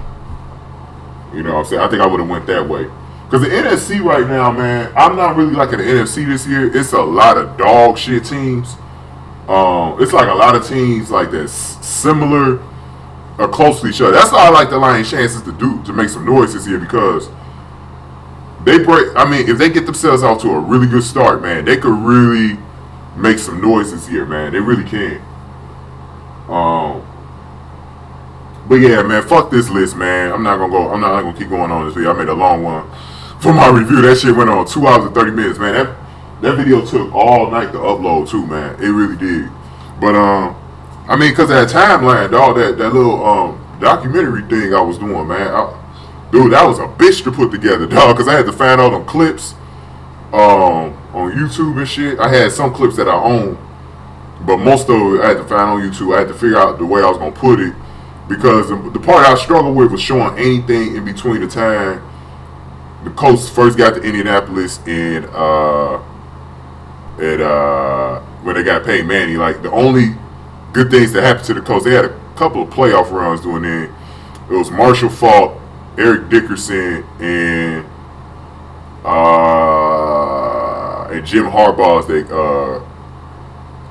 Speaker 18: You know what I'm saying? I think I would have went that way. Because the NFC right now, man, I'm not really liking the NFC this year. It's a lot of dog shit teams. It's like a lot of teams like that similar or close to each other. That's why I like the Lions' chances to make some noise this year, because if they get themselves out to a really good start, man, they could really make some noise this year, man. They really can. But yeah, man, fuck this list, man. I'm not gonna keep going on this video. I made a long one for my review. That shit went on 2 hours and 30 minutes, man. That video took all night to upload too, man. It really did. But I mean, cause of that timeline, dog, that little documentary thing I was doing, man. Dude, that was a bitch to put together, dog. Cause I had to find all them clips on YouTube and shit. I had some clips that I own, but most of it I had to find on YouTube. I had to figure out the way I was gonna put it, because the part I struggled with was showing anything in between the time the Colts first got to Indianapolis and when they got Peyton Manning. Like, the only good things that happened to the Colts, they had a couple of playoff runs doing it. It was Marshall Faulk, Eric Dickerson, and Jim Harbaugh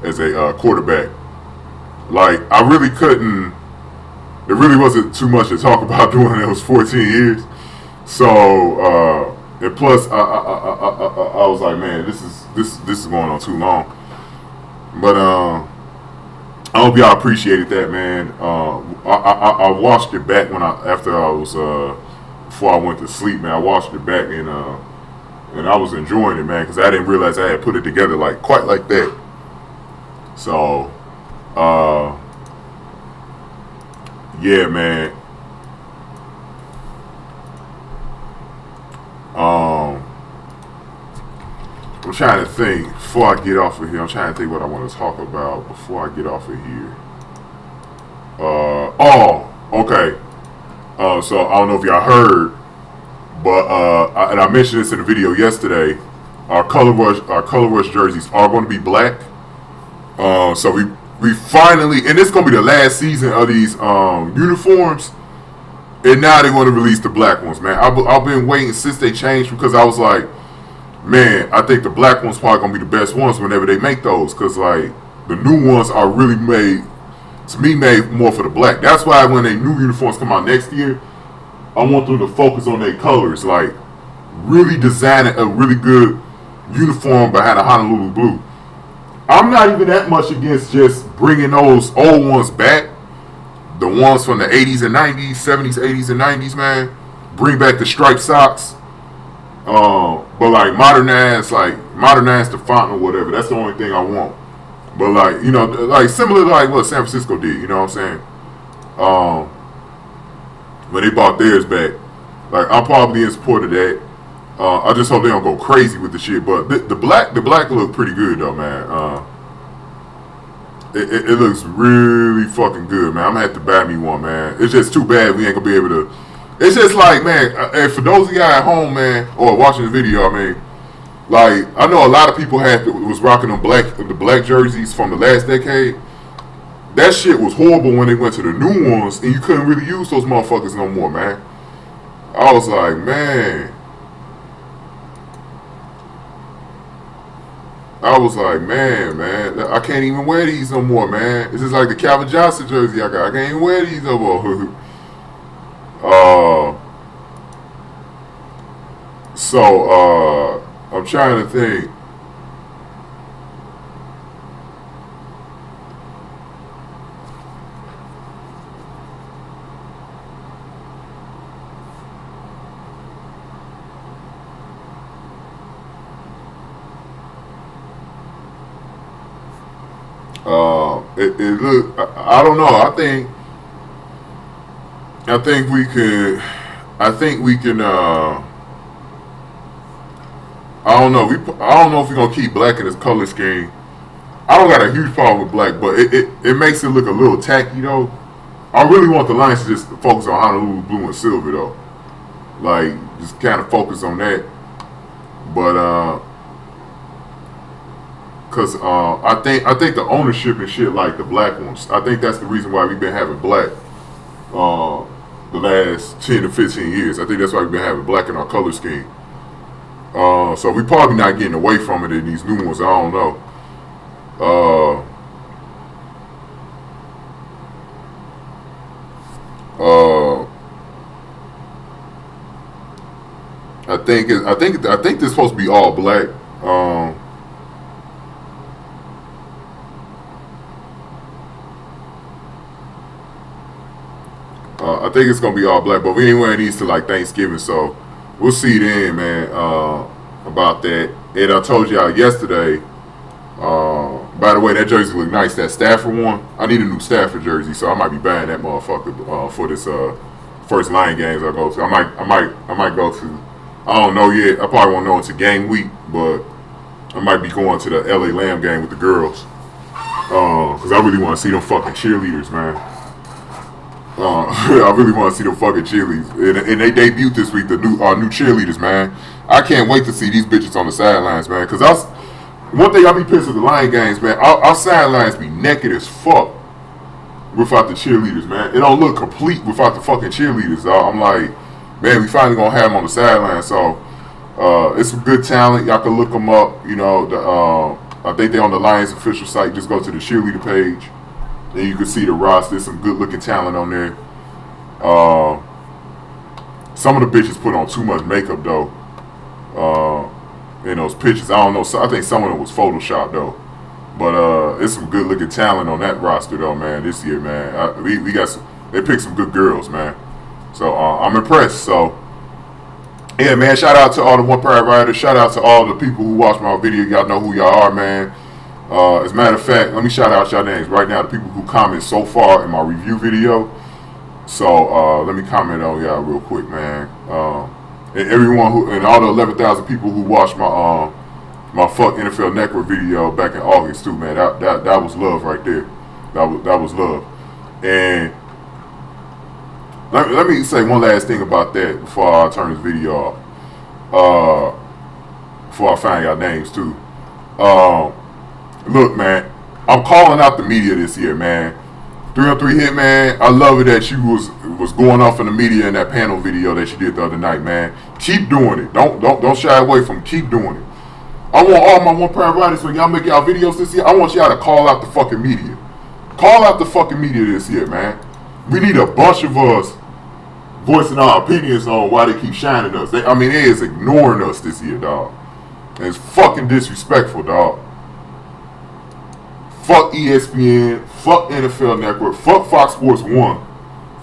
Speaker 18: as a quarterback. Like, I really couldn't. There really wasn't too much to talk about doing those 14 years. So, and plus, I was like, man, this is going on too long. But I hope y'all appreciated that, man. I watched it back before I went to sleep, man. I watched it back and I was enjoying it, man, because I didn't realize I had put it together quite like that. So, yeah, man. I'm trying to think before I get off of here. I'm trying to think what I want to talk about before I get off of here. Okay. So I don't know if y'all heard, but and I mentioned this in the video yesterday. Our color rush jerseys are going to be black. So we finally, and it's going to be the last season of these uniforms. And now they want to release the black ones, man. I've been waiting since they changed, because I was like, man, I think the black ones probably going to be the best ones whenever they make those. Because, like, the new ones are really made more for the black. That's why when they new uniforms come out next year, I want them to focus on their colors. Like, really designing a really good uniform behind a Honolulu blue. I'm not even that much against just bringing those old ones back. The ones from the 80s and 90s, 70s, 80s, and 90s, man. Bring back the striped socks. But like modernize the font or whatever. That's the only thing I want. But like, you know, like similar to like what San Francisco did, you know what I'm saying? When they bought theirs back. Like, I'm probably in support of that. I just hope they don't go crazy with the shit. But the black look pretty good though, man. It looks really fucking good, man. I'm gonna have to buy me one, man. It's just too bad we ain't gonna be able to. It's just like, man, and for those of y'all at home, man, or watching the video, I mean, like, I know a lot of people was rocking the black jerseys from the last decade. That shit was horrible when they went to the new ones, and you couldn't really use those motherfuckers no more, man. I was like, man. Man, I can't even wear these no more, man. It's just like the Calvin Johnson jersey I got. I can't even wear these no more. So, I'm trying to think. It look. I don't know. I think we can. I don't know. I don't know if we're gonna keep black in this color scheme. I don't got a huge problem with black, but it makes it look a little tacky though. I really want the Lions to just focus on Honolulu blue and silver though. Like just kind of focus on that. But cause I think the ownership and shit like the black ones. I think that's the reason why we've been having black the last 10 to 15 years. I think that's why we've been having black in our color scheme. So we probably not getting away from it in these new ones. I don't know. I think this supposed to be all black. I think it's gonna be all black, but we ain't wearing these to like Thanksgiving, so we'll see then, man. About that. And I told y'all yesterday. By the way, that jersey look nice. That Stafford one. I need a new Stafford jersey, so I might be buying that motherfucker for this first Lion games I go to. I might go to. I don't know yet. I probably won't know until game week, but I might be going to the LA Lamb game with the girls. Cause I really want to see them fucking cheerleaders, man. I really want to see them fucking cheerleaders, and they debuted this week. The new cheerleaders, man. I can't wait to see these bitches on the sidelines, man. Cause one thing I be pissed at the Lion games, man. Our sidelines be naked as fuck without the cheerleaders, man. It don't look complete without the fucking cheerleaders. I'm like, man, we finally gonna have them on the sideline. So it's some good talent. Y'all can look them up. You know, I think they're on the Lions official site. Just go to the cheerleader page. Then you can see the roster. There's some good looking talent on there. Some of the bitches put on too much makeup though. In those pictures, I don't know. So I think some of them was photoshopped though. But it's some good looking talent on that roster though, man. This year, man, we got some. They picked some good girls, man. So I'm impressed. So yeah, man. Shout out to all the One Pride Riders. Shout out to all the people who watch my video. Y'all know who y'all are, man. As a matter of fact, let me shout out y'all names right now. The people who comment so far in my review video. So let me comment on y'all real quick, man. And everyone and all the 11,000 people who watched my my fuck NFL Network video back in August too, man. That was love right there. That was love. And let me say one last thing about that before I turn this video off. Before I find y'all names too. Look, man, I'm calling out the media this year, man. 3-on-3 hit, man. I love it that you was going off in the media in that panel video that you did the other night, man. Keep doing it. Don't shy away from it. Keep doing it. I want all my One Pride Riders, when y'all make y'all videos this year, I want y'all to call out the fucking media. Call out the fucking media this year, man. We need a bunch of us voicing our opinions on why they keep shining us. They is ignoring us this year, dog. And it's fucking disrespectful, dog. Fuck ESPN, fuck NFL Network, fuck Fox Sports 1.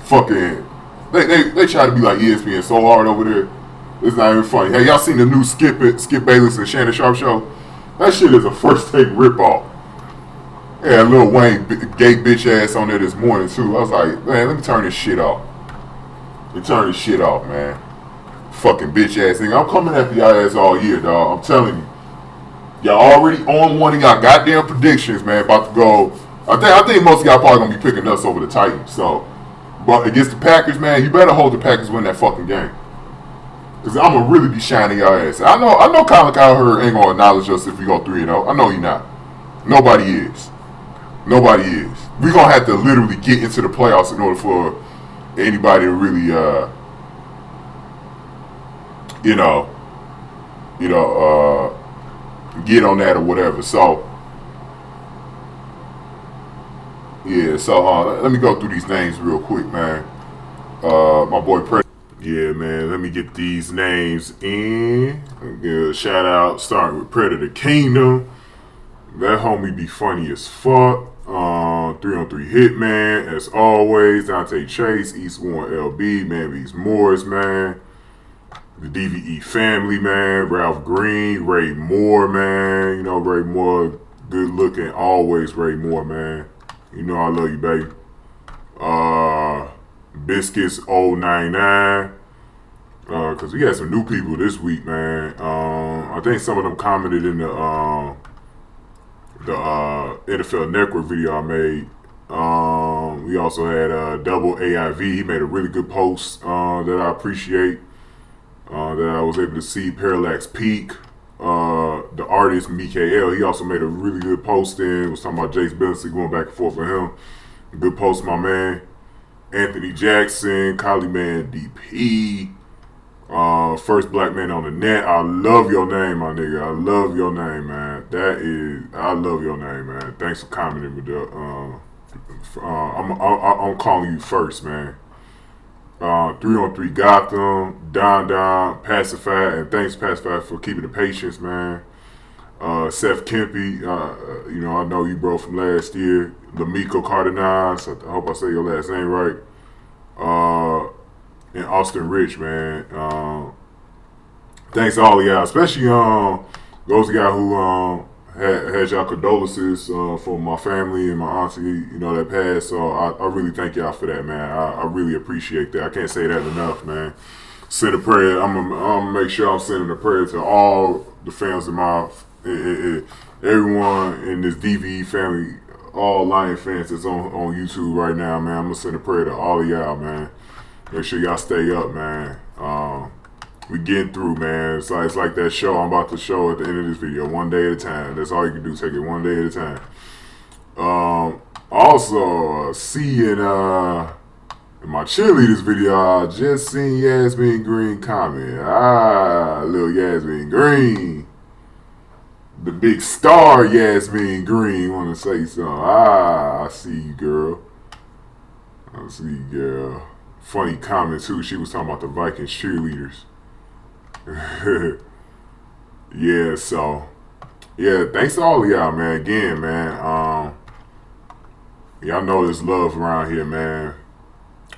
Speaker 18: Fucking, they try to be like ESPN so hard over there. It's not even funny. Hey, y'all seen the new Skip Bayless and Shannon Sharp show? That shit is a first take ripoff. Yeah, Lil Wayne gay bitch ass on there this morning too. I was like, man, let me turn this shit off. Man. Fucking bitch ass nigga. I'm coming after y'all ass all year, dog. I'm telling you. Y'all already on one of y'all goddamn predictions, man. About to go. I think most of y'all probably gonna be picking us over the Titans. So, but against the Packers, man, you better hold the Packers win that fucking game. Cause I'm gonna really be shining y'all ass. I know Colin Cowbitch ain't gonna acknowledge us if we go 3-0. I know he not. Nobody is. We gonna have to literally get into the playoffs in order for anybody to really, get on that or whatever. So yeah, so let me go through these names real quick, man. My boy Predator. Yeah, man, let me get these names in. Give a shout out starting with Predator Kingdom. That homie be funny as fuck. 3-on-3 Hitman, as always. Dante Chase, East Warren LB, Man V's Morris, man. The DVE family, man. Ralph Green, Ray Moore, man. You know, Ray Moore, good looking, always Ray Moore, man. You know I love you, baby. Biscuits 099. Cause we had some new people this week, man. I think some of them commented in the the NFL Network video I made. We also had Double AIV. He made a really good post that I appreciate. That I was able to see. Parallax Peak. The artist Mikael, he also made a really good post in. Was talking about Jace Bensley, going back and forth with him. Good post, my man. Anthony Jackson, Collie Man DP. First black man on the net. I love your name, my nigga. I love your name, man. I love your name, man. Thanks for commenting with the. I'm calling you first, man. 3-on-3 Gotham, Don, Pacified, and thanks Pacified for keeping the patience, man. Seth Kempy, I know you, bro, from last year. Lamiko Cardenas, I hope I say your last name right. And Austin Rich, man. Thanks to all of y'all, especially those of y'all who had y'all condolences for my family and my auntie, that passed. So I really thank y'all for that, man. I really appreciate that. I can't say that enough, man. Send a prayer. I'm gonna make sure I'm sending a prayer to all the fans of my, everyone in this DVE family, all Lion fans that's on YouTube right now, man. I'm gonna send a prayer to all of y'all, man. Make sure y'all stay up, man. We getting through, man. It's like that show I'm about to show at the end of this video. One day at a time. That's all you can do. Take it one day at a time. Also, seeing in my cheerleaders video, I just seen Yasmin Green comment. Little Yasmin Green. The big star Yasmin Green want to say something. I see you, girl. I see you, girl. Funny comment, too. She was talking about the Vikings cheerleaders. Thanks to all of y'all, man. Again, man, y'all know there's love around here, man,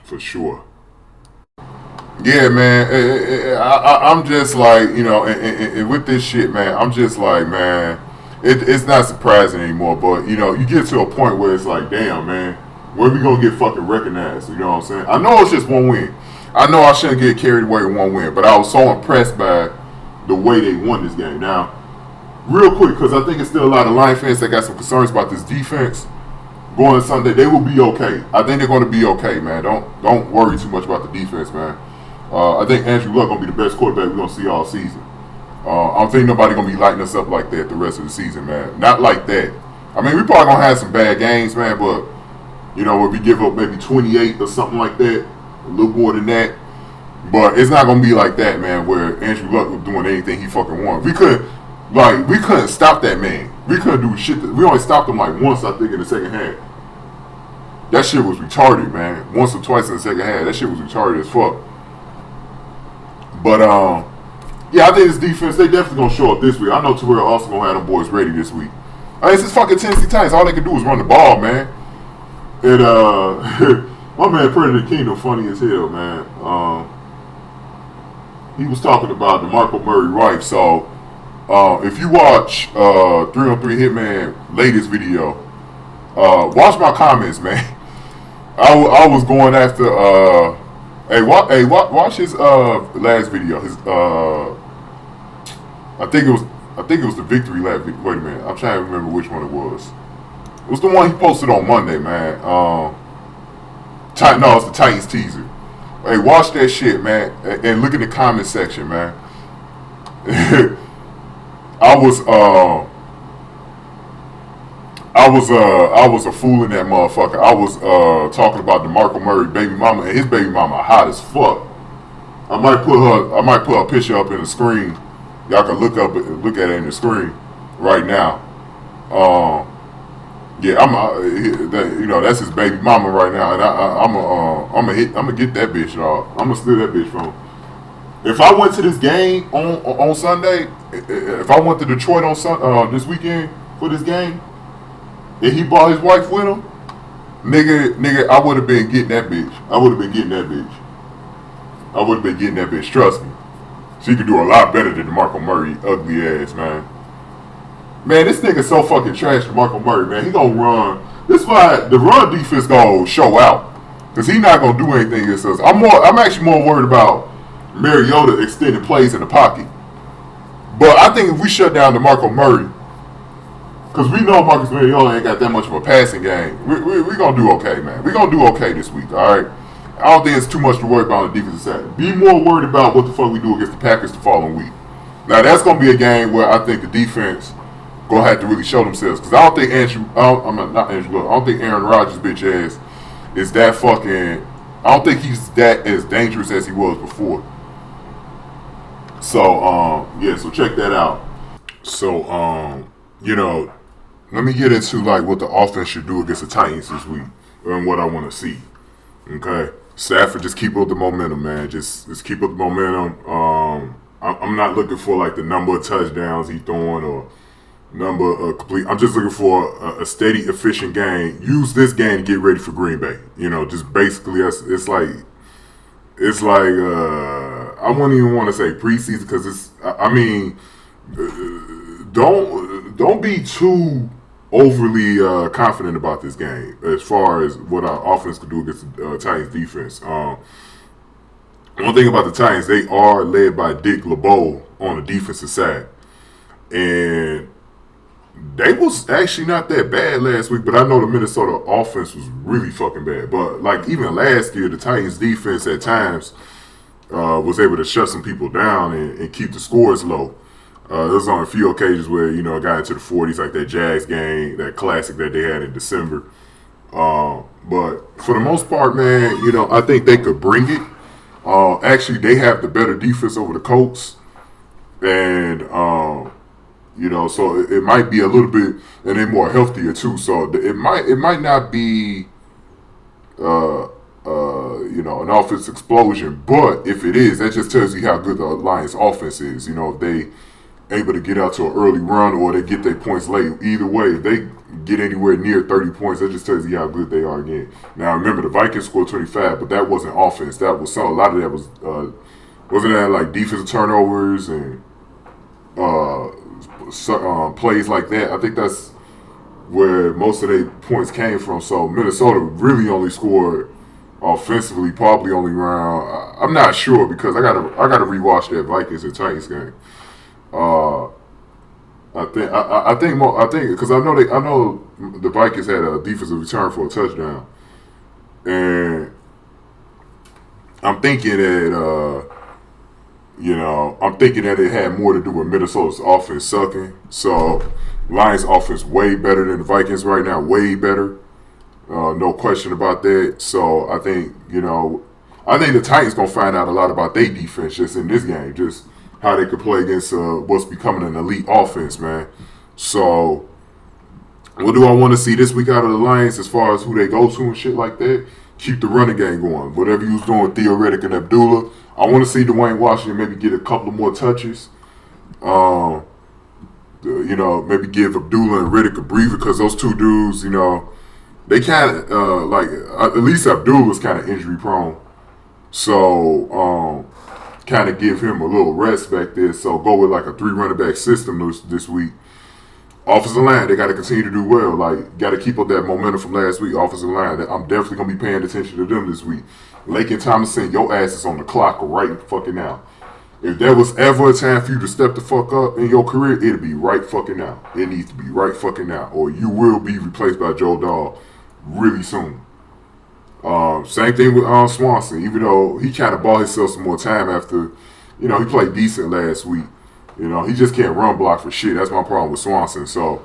Speaker 18: for sure. Yeah, man, I'm just like, and with this shit, man, I'm just like, man, it's not surprising anymore, but, you get to a point where it's like, damn, man, where we gonna get fucking recognized, you know what I'm saying? I know it's just one win. I know I shouldn't get carried away with one win, but I was so impressed by the way they won this game. Now, real quick, because I think there's still a lot of Lion fans that got some concerns about this defense going Sunday. They will be okay. I think they're going to be okay, man. Don't worry too much about the defense, man. I think Andrew Luck going to be the best quarterback we're going to see all season. I don't think nobody going to be lighting us up like that the rest of the season, man. Not like that. I mean, we probably going to have some bad games, man, but, where we give up maybe 28 or something like that. A little more than that, but it's not gonna be like that, man. Where Andrew Luck was doing anything he fucking wanted. We couldn't stop that man. We couldn't do shit. We only stopped him like once, I think, in the second half. That shit was retarded, man. Once or twice in the second half, that shit was retarded as fuck. But I think this defense, they definitely gonna show up this week. I know Terrell also gonna have them boys ready this week. It's just fucking Tennessee Titans. All they can do is run the ball, man. My man Predator Kingdom funny as hell, man. He was talking about DeMarco Murray wife. So if you watch 3-on-3 Hitman latest video, watch my comments, man. I was going after watch his last video. His I think it was the victory lap video. Wait a minute, I'm trying to remember which one it was. It was the one he posted on Monday, man. No, it's the Titans teaser. Hey, watch that shit, man, and look in the comment section, man. I was a fool in that motherfucker. I was talking about DeMarco Murray baby mama, and his baby mama hot as fuck. I might put her picture up in the screen. Y'all can look at it in the screen right now. That's his baby mama right now, and I'm gonna get that bitch, dog. I'm gonna steal that bitch from him. If I went to this game on Sunday, if I went to Detroit on this weekend for this game, and he brought his wife with him, nigga, I would have been getting that bitch. I would have been getting that bitch. Trust me. She could do a lot better than DeMarco Murray, ugly ass, man. Man, this nigga so fucking trash, DeMarco Murray, man. He gonna run. This is why the run defense gonna show out, cause he not gonna do anything against us. I'm actually more worried about Mariota extending plays in the pocket. But I think if we shut down DeMarco Murray, because we know Marcus Mariota ain't got that much of a passing game. We're going to do okay, man. We're going to do okay this week, all right? I don't think it's too much to worry about on the defensive side. Be more worried about what the fuck we do against the Packers the following week. Now, that's going to be a game where I think the defense going to have to really show themselves. Because I don't think I don't think Aaron Rodgers' bitch ass is that fucking... I don't think he's that as dangerous as he was before. So, yeah, so check that out. So, you know, let me get into, like, what the offense should do against the Titans this week and what I want to see. Okay? Stafford, just keep up the momentum, man. Just keep up the momentum. I'm not looking for, like, the number of touchdowns he's throwing or number of complete. I'm just looking for a steady, efficient game. Use this game to get ready for Green Bay. You know, just basically, it's like I wouldn't even want to say preseason because it's. I mean, don't be too overly confident about this game as far as what our offense could do against the Titans defense. One thing about the Titans, they are led by Dick LeBeau on the defensive side, and they was actually not that bad last week, but I know the Minnesota offense was really fucking bad. But like even last year, the Titans defense at times was able to shut some people down and keep the scores low. There was on a few occasions where, you know, it got into the 40s, like that Jags game, that classic that they had in December. But for the most part, man, you know, I think they could bring it. Actually, they have the better defense over the Colts. And, you know, so it might be a little bit, and they're more healthier too. So it might not be, you know, an offense explosion. But if it is, that just tells you how good the Lions offense is. You know, if they able to get out to an early run or they get their points late. Either way, if they get anywhere near 30 points, that just tells you how good they are again. Now, remember, the Vikings scored 25, but that wasn't offense. That was a lot of that was, wasn't that like defensive turnovers and plays like that. I think that's where most of their points came from. So Minnesota really only scored offensively probably only around. I'm not sure because I gotta rewatch that Vikings and Titans game. I think because I know the Vikings had a defensive return for a touchdown, and I'm thinking that it had more to do with Minnesota's offense sucking. So Lions offense way better than the Vikings right now, way better, no question about that. So I think the Titans gonna find out a lot about their defense just in this game, just how they could play against what's becoming an elite offense, man. So, what do I want to see this week out of the Lions as far as who they go to and shit like that? Keep the running game going. Whatever you was doing with Theo Riddick and Abdullah, I want to see Dwayne Washington maybe get a couple of more touches. Maybe give Abdullah and Riddick a breather because those two dudes, they kind of, at least Abdullah's kind of injury prone. So, kind of give him a little rest back there. So go with like a 3 running back system this week. Offensive line, they got to continue to do well. Like, got to keep up that momentum from last week. Offensive line, I'm definitely going to be paying attention to them this week. Lake and Thomason, your ass is on the clock right fucking now. If there was ever a time for you to step the fuck up in your career, it'll be right fucking now. It needs to be right fucking now. Or you will be replaced by Joe Dahl really soon. Same thing with Swanson. Even though he kind of bought himself some more time after, he played decent last week. He just can't run block for shit. That's my problem with Swanson. So,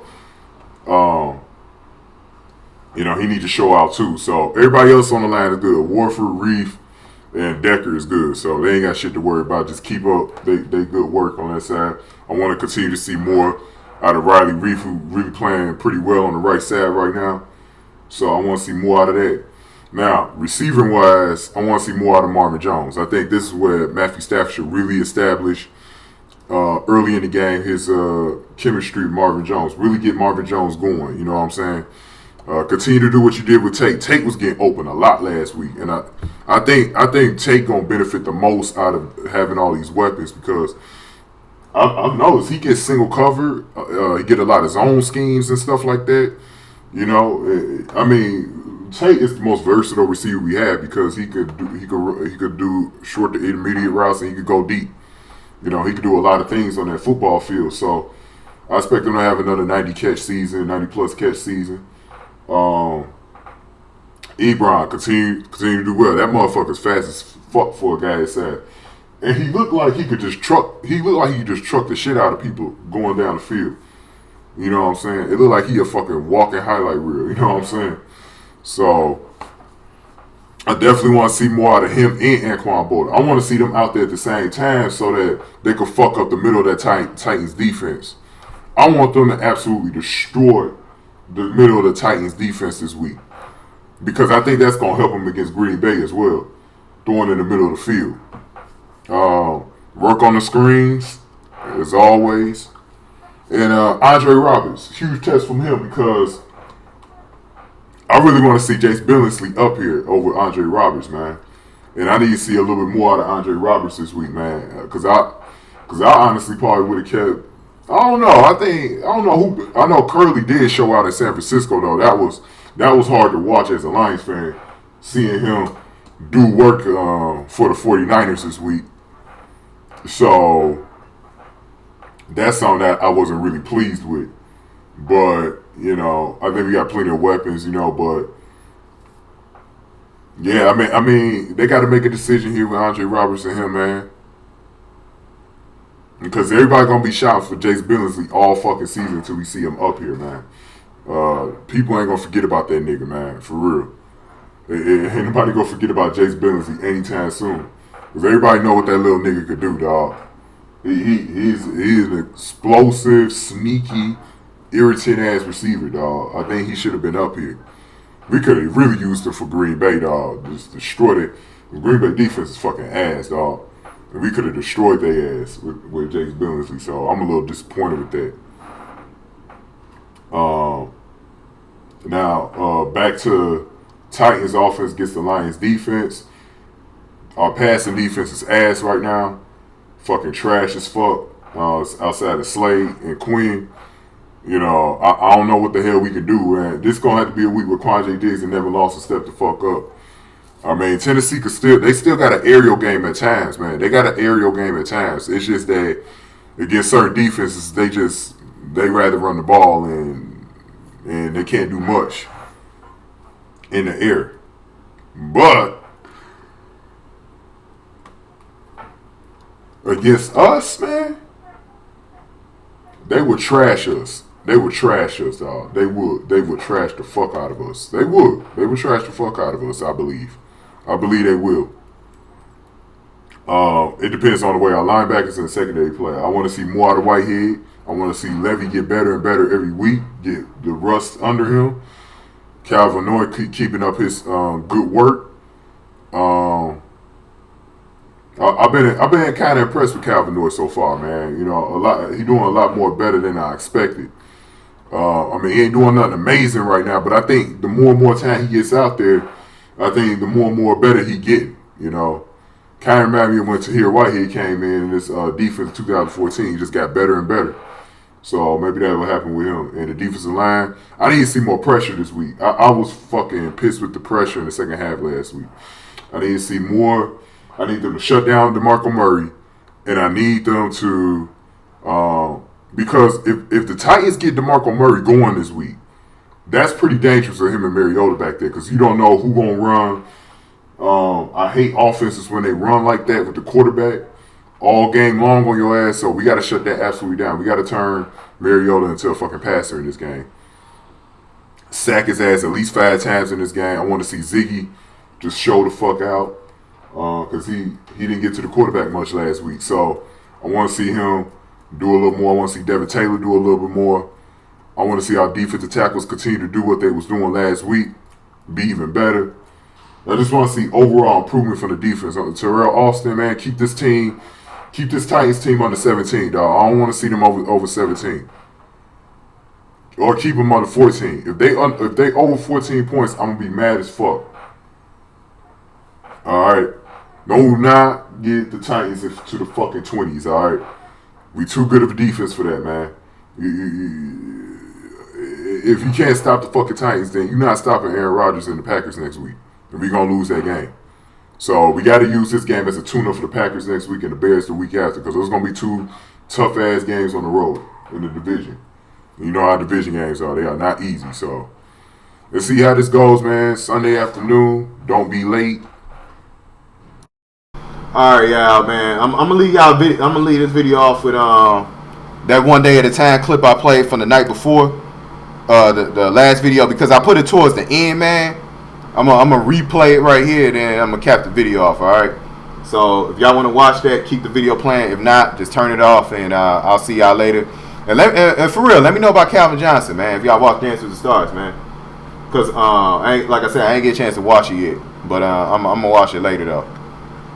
Speaker 18: he needs to show out too. So everybody else on the line is good. Warford, Reef, and Decker is good. So they ain't got shit to worry about. Just keep up they good work on that side. I want to continue to see more out of Riley Reef, who really playing pretty well on the right side right now. So I want to see more out of that. Now, receiving-wise, I want to see more out of Marvin Jones. I think this is where Matthew Stafford should really establish early in the game his chemistry with Marvin Jones. Really get Marvin Jones going, you know what I'm saying? Continue to do what you did with Tate. Tate was getting open a lot last week, and I think Tate going to benefit the most out of having all these weapons because I've noticed he gets single covered. He get a lot of zone schemes and stuff like that. Tate is the most versatile receiver we have because he could do short to intermediate routes and he could go deep. He could do a lot of things on that football field. So I expect them to have another 90 catch season, 90 plus catch season. Ebron continue to do well. That motherfucker's fast as fuck for a guy his size. And he looked like he could just truck the shit out of people going down the field. You know what I'm saying? It looked like he a fucking walking highlight reel. You know what I'm saying? So I definitely want to see more out of him and Anquan Boldin. I want to see them out there at the same time so that they can fuck up the middle of that Titans defense. I want them to absolutely destroy the middle of the Titans defense this week. Because I think that's going to help them against Green Bay as well. Throwing in the middle of the field. Work on the screens, as always. And Andre Roberts, huge test from him because I really want to see Jace Billingsley up here over Andre Roberts, man. And I need to see a little bit more out of Andre Roberts this week, man. Because I honestly probably would have kept. I don't know. I know Curly did show out in San Francisco though. That was hard to watch as a Lions fan, seeing him do work for the 49ers this week. So that's something that I wasn't really pleased with. But, you know, I think we got plenty of weapons, you know, but yeah, I mean, they got to make a decision here with Andre Roberts and him, man. Because everybody going to be shouting for Jace Billingsley all fucking season until we see him up here, man. People ain't going to forget about that nigga, man, for real. Ain't nobody going to forget about Jace Billingsley anytime soon. Because everybody know what that little nigga could do, dog. He's an explosive, sneaky, irritant-ass receiver, dog. I think he should have been up here. We could have really used him for Green Bay, dog. Just destroyed it. The Green Bay defense is fucking ass, dog. And we could have destroyed their ass with Jace Billingsley. So I'm a little disappointed with that. Now, back to Titans offense against the Lions defense. Our passing defense is ass right now. Fucking trash as fuck. Outside of Slade and Quinn. You know, I don't know what the hell we can do, man. This gonna have to be a week where Quandre Diggs and never lost a step the fuck up. I mean, Tennessee they still got an aerial game at times, man. They got an aerial game at times. It's just that against certain defenses, they rather run the ball and they can't do much in the air. But against us, man, they would trash us. They would trash us, dog. They would trash the fuck out of us. They would trash the fuck out of us, I believe. I believe they will. It depends on the way our linebackers and secondary play. I want to see more out of Whitehead. I want to see Levy get better and better every week. Get the rust under him. Calvin Noy keeping up his good work. I've been kind of impressed with Calvin Noy so far, man. You know, he doing a lot more better than I expected. I mean, he ain't doing nothing amazing right now, but I think the more and more time he gets out there, I think the more and more better he getting. You know, kind of reminded me of when Tahir Whitehead came in this defense in 2014. He just got better and better. So maybe that will happen with him. And the defensive line, I need to see more pressure this week. I was fucking pissed with the pressure in the second half last week. I need to see more. I need them to shut down DeMarco Murray, and I need them to because if the Titans get DeMarco Murray going this week, that's pretty dangerous for him and Mariota back there because you don't know who gonna run. I hate offenses when they run like that with the quarterback all game long on your ass. So we got to shut that absolutely down. We got to turn Mariota into a fucking passer in this game. Sack his ass at least 5 times in this game. I want to see Ziggy just show the fuck out. Because he didn't get to the quarterback much last week. So I want to see him do a little more. I want to see Devin Taylor do a little bit more. I want to see our defensive tackles continue to do what they was doing last week, be even better. I just want to see overall improvement from the defense. Terrell Austin, man, keep this Titans team under 17, dog. I don't want to see them over 17. Or keep them under 14. If they over 14 points, I'm going to be mad as fuck. All right. Do not get the Titans to the fucking 20s, all right? We too good of a defense for that, man. If you can't stop the fucking Titans, then you're not stopping Aaron Rodgers and the Packers next week. And we're going to lose that game. So we got to use this game as a tune-up for the Packers next week and the Bears the week after because there's going to be 2 tough-ass games on the road. in the division. You know how division games are. They are not easy. So let's see how this goes, man. Sunday afternoon. Don't be late.
Speaker 19: All right, y'all, man. I'm gonna leave y'all. I'm gonna leave this video off with that one day at a time clip I played from the night before, the last video, because I put it towards the end, man. I'm gonna replay it right here, then I'm gonna cap the video off. All right. So if y'all want to watch that, keep the video playing. If not, just turn it off, and I'll see y'all later. And for real, let me know about Calvin Johnson, man. If y'all watch Dance with the Stars, man. Cause like I said, I ain't get a chance to watch it yet, but I'm gonna watch it later though.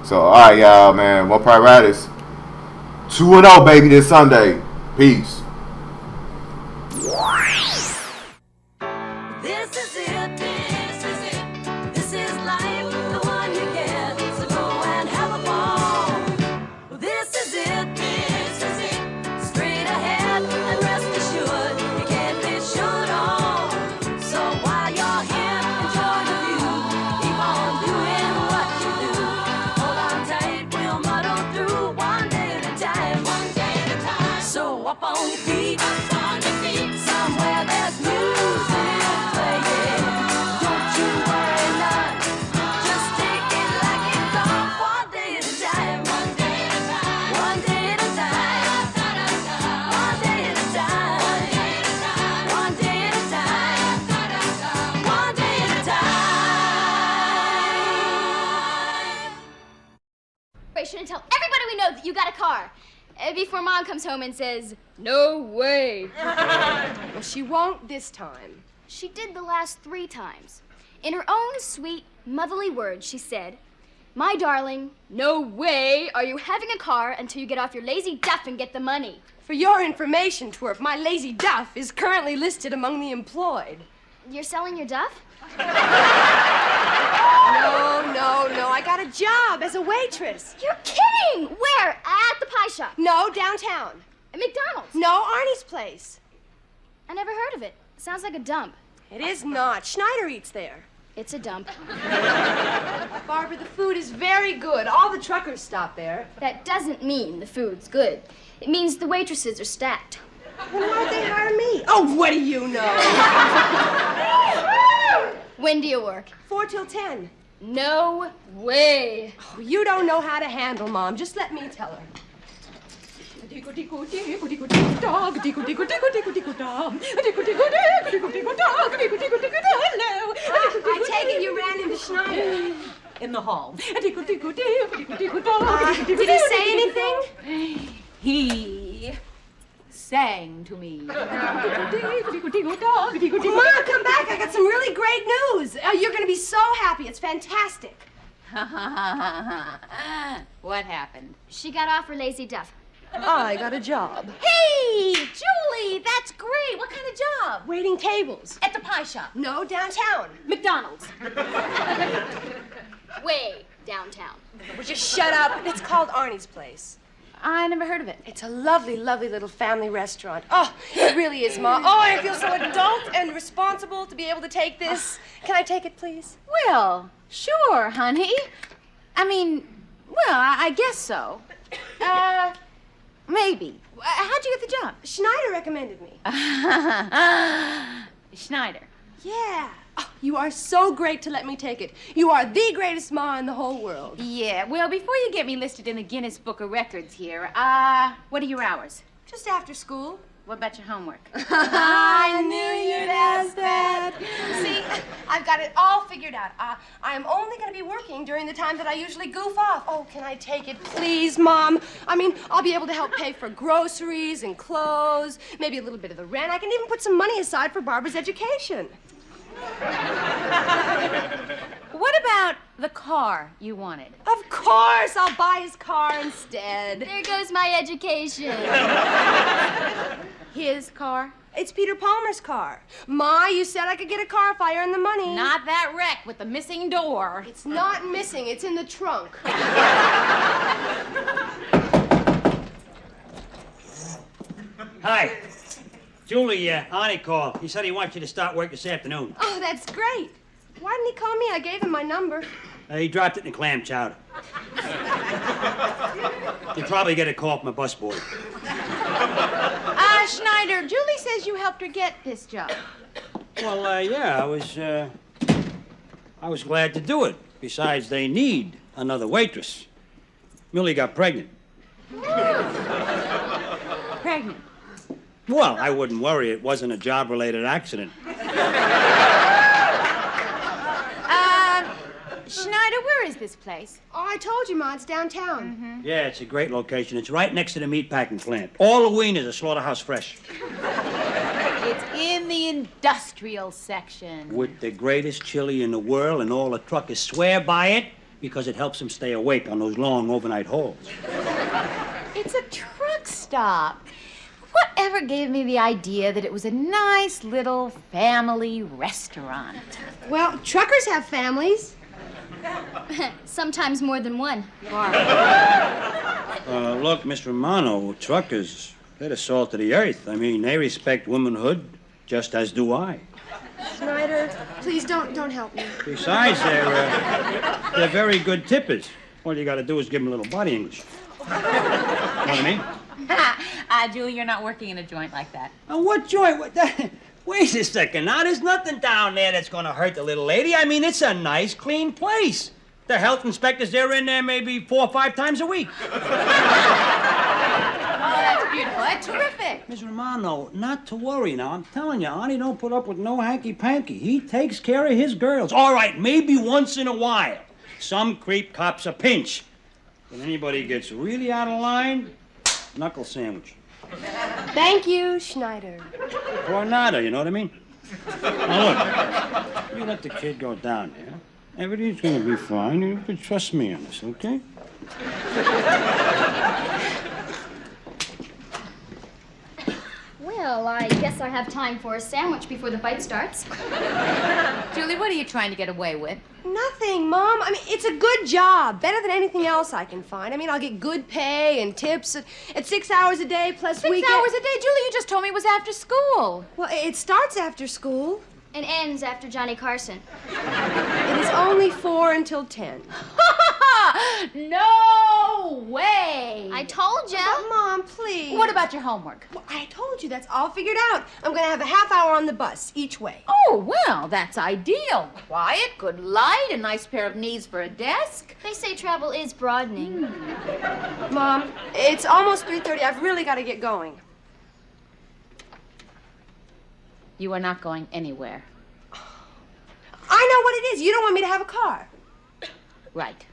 Speaker 19: So all right, y'all, man. More Pride Riders. 2-0, baby, this Sunday. Peace.
Speaker 6: This is it, this is it. This is life, the one you get. So go and have a ball. This is it, this is it. Straight ahead and rest assured, you can't be sure at all. So while you're here, enjoy the view. Keep on doing what you do. Hold on tight, we'll muddle through one day at a time. One day at a time. So up on your feet, somewhere there's music playing. Don't you worry none, just take it like it comes. One day at a time. One day at a time. One day at a time. One day at a time. One day at a time. One day at a time.
Speaker 20: We shouldn't tell everybody we know that you got a car. Before Mom comes home and says, "No way."
Speaker 21: Well, she won't this time.
Speaker 20: She did the last 3 times. In her own sweet, motherly words, she said, "My darling, no way are you having a car until you get off your lazy duff and get the money."
Speaker 21: For your information, Twerp, my lazy duff is currently listed among the employed.
Speaker 20: You're selling your duff?
Speaker 21: No, I got a job as a waitress.
Speaker 20: You're kidding! Where? At the pie shop?
Speaker 21: No, downtown.
Speaker 20: At McDonald's?
Speaker 21: No, Arnie's place.
Speaker 20: I never heard of it. Sounds like a dump.
Speaker 21: It is not. Schneider eats there.
Speaker 20: It's a dump.
Speaker 21: Barbara, the food is very good. All the truckers stop there.
Speaker 20: That doesn't mean the food's good. It means the waitresses are stacked.
Speaker 21: Then why'd they hire me? Oh, what do you know?
Speaker 20: When do you work?
Speaker 21: 4 till 10.
Speaker 20: No way.
Speaker 21: Oh, you don't know how to handle Mom. Just let me tell her. I take it you ran into Schneider.
Speaker 22: In the hall.
Speaker 21: Did he say anything?
Speaker 22: He sang to me.
Speaker 21: Mom, come back. I got some really great news. You're going to be so happy. It's fantastic.
Speaker 22: What happened?
Speaker 20: She got off her lazy duff.
Speaker 21: I got a job.
Speaker 22: Hey, Julie, that's great. What kind of job?
Speaker 21: Waiting tables.
Speaker 22: At the pie shop.
Speaker 21: No, downtown.
Speaker 22: McDonald's.
Speaker 20: Way downtown.
Speaker 21: Would you shut up? It's called Arnie's Place.
Speaker 22: I never heard of it.
Speaker 21: It's a lovely, lovely little family restaurant. Oh, it really is, Ma. Oh, I feel so adult and responsible to be able to take this. Can I take it, please?
Speaker 22: Well, sure, honey. I mean, well, I guess so. Maybe. How'd you get the job?
Speaker 21: Schneider recommended me.
Speaker 22: Schneider.
Speaker 21: Yeah. Oh, you are so great to let me take it. You are the greatest Ma in the whole world.
Speaker 22: Yeah, well, before you get me listed in the Guinness Book of Records here, what are your hours?
Speaker 21: Just after school.
Speaker 22: What about your homework?
Speaker 21: I knew you'd ask that. See, I've got it all figured out. I am only going to be working during the time that I usually goof off. Oh, can I take it, please, Mom? I mean, I'll be able to help pay for groceries and clothes, maybe a little bit of the rent. I can even put some money aside for Barbara's education.
Speaker 22: What about the car you wanted?
Speaker 21: Of course, I'll buy his car instead.
Speaker 20: There goes my education.
Speaker 22: His car?
Speaker 21: It's Peter Palmer's car. Ma, you said I could get a car if I earned the money.
Speaker 22: Not that wreck with the missing door.
Speaker 21: It's not missing. It's in the trunk.
Speaker 2: Hi. Julie, Arnie called. He said he wants you to start work this afternoon.
Speaker 21: Oh, that's great. Why didn't he call me? I gave him my number.
Speaker 2: He dropped it in the clam chowder. He'll probably get a call from a busboy.
Speaker 22: Schneider, Julie says you helped her get this job.
Speaker 1: Well, yeah, I was glad to do it. Besides, they need another waitress. Millie got pregnant.
Speaker 22: Pregnant.
Speaker 1: Well, I wouldn't worry. It wasn't a job-related accident.
Speaker 22: Schneider, where is this place?
Speaker 21: Oh, I told you, Ma, it's downtown.
Speaker 1: Yeah, it's a great location. It's right next to the meatpacking plant. All the wieners are slaughterhouse fresh.
Speaker 22: It's in the industrial section.
Speaker 1: With the greatest chili in the world, and all the truckers swear by it because it helps them stay awake on those long overnight hauls.
Speaker 22: It's a truck stop. Whatever gave me the idea that it was a nice little family restaurant?
Speaker 21: Well, truckers have families.
Speaker 20: Sometimes more than one.
Speaker 1: Look, Miss Romano, truckers, they're the salt of the earth. I mean, they respect womanhood just as do I.
Speaker 21: Schneider, please don't help me.
Speaker 1: Besides, they're very good tippers. All you gotta do is give them a little body English. You know what I mean?
Speaker 22: Julie, you're not working in a joint like that.
Speaker 1: What joint? Wait a second. Now, there's nothing down there that's gonna hurt the little lady. I mean, it's a nice, clean place. The health inspectors, they're in there maybe 4 or 5 times a week.
Speaker 22: Oh, that's beautiful. That's terrific.
Speaker 1: Miss Romano, not to worry now. I'm telling you, Arnie don't put up with no hanky-panky. He takes care of his girls. All right, maybe once in a while. Some creep cops a pinch. When anybody gets really out of line, knuckle sandwich.
Speaker 21: Thank you, Schneider.
Speaker 1: Or nada, you know what I mean? Now, look, you let the kid go down there. Everything's gonna be fine. You can trust me on this, okay?
Speaker 20: Well, I guess I have time for a sandwich before the fight starts.
Speaker 22: Julie, what are you trying to get away with?
Speaker 21: Nothing, Mom. I mean, it's a good job. Better than anything else I can find. I mean, I'll get good pay and tips at 6 hours a day plus
Speaker 22: 6
Speaker 21: weekend.
Speaker 22: hours a day? Julie, you just told me it was after school.
Speaker 21: Well, it starts after school.
Speaker 20: And ends after Johnny Carson.
Speaker 21: It is only 4 until 10.
Speaker 22: No way!
Speaker 20: I told ya.
Speaker 21: But, Mom, please.
Speaker 22: What about your homework?
Speaker 21: Well, I told you, that's all figured out. I'm going to have a half hour on the bus each way.
Speaker 22: Oh, well, that's ideal. Quiet, good light, a nice pair of knees for a desk.
Speaker 20: They say travel is broadening.
Speaker 21: Mom, it's almost 3:30. I've really got to get going.
Speaker 22: You are not going anywhere.
Speaker 21: I know what it is. You don't want me to have a car.
Speaker 22: Right.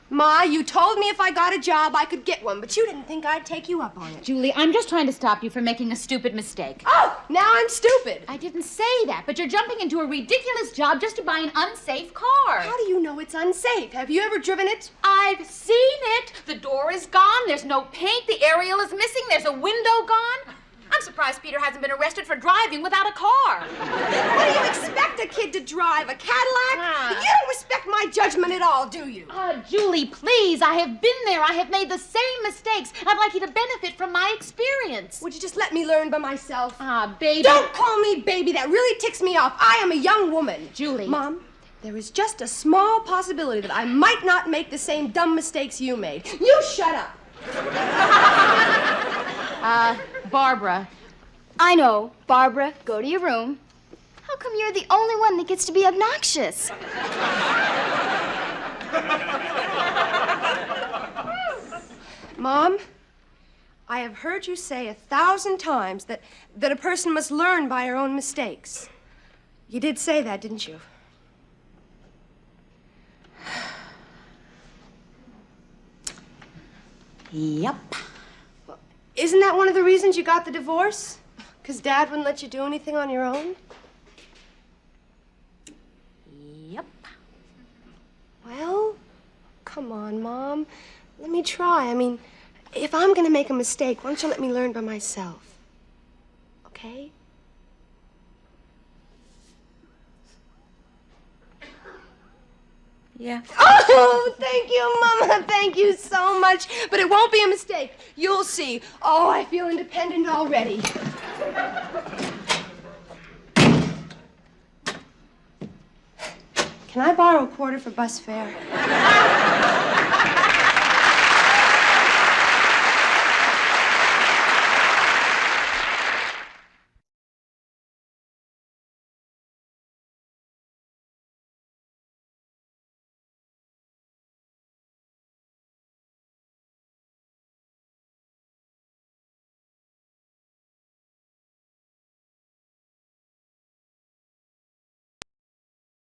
Speaker 21: Ma, you told me if I got a job, I could get one, but you didn't think I'd take you up on it.
Speaker 22: Julie, I'm just trying to stop you from making a stupid mistake.
Speaker 21: Oh, now I'm stupid.
Speaker 22: I didn't say that, but you're jumping into a ridiculous job just to buy an unsafe car.
Speaker 21: How do you know it's unsafe? Have you ever driven it?
Speaker 22: I've seen it. The door is gone. There's no paint. The aerial is missing. There's a window gone. I'm surprised Peter hasn't been arrested for driving without a car.
Speaker 21: What do you expect a kid to drive? A Cadillac? You don't respect my judgment at all, do you?
Speaker 22: Julie, please. I have been there. I have made the same mistakes. I'd like you to benefit from my experience.
Speaker 21: Would you just let me learn by myself?
Speaker 22: Baby.
Speaker 21: Don't call me baby. That really ticks me off. I am a young woman.
Speaker 22: Julie.
Speaker 21: Mom, there is just a small possibility that I might not make the same dumb mistakes you made. You shut up.
Speaker 22: Barbara.
Speaker 20: I know. Barbara, go to your room. How come you're the only one that gets to be obnoxious?
Speaker 21: Mom, I have heard you say 1,000 times that a person must learn by her own mistakes. You did say that, didn't you?
Speaker 22: Yep.
Speaker 21: Isn't that one of the reasons you got the divorce? Because Dad wouldn't let you do anything on your own?
Speaker 22: Yep.
Speaker 21: Well, come on, Mom. Let me try. I mean, if I'm going to make a mistake, why don't you let me learn by myself? Okay?
Speaker 22: Yeah.
Speaker 21: Oh, thank you, Mama. Thank you so much. But it won't be a mistake. You'll see. Oh, I feel independent already. Can I borrow a quarter for bus fare?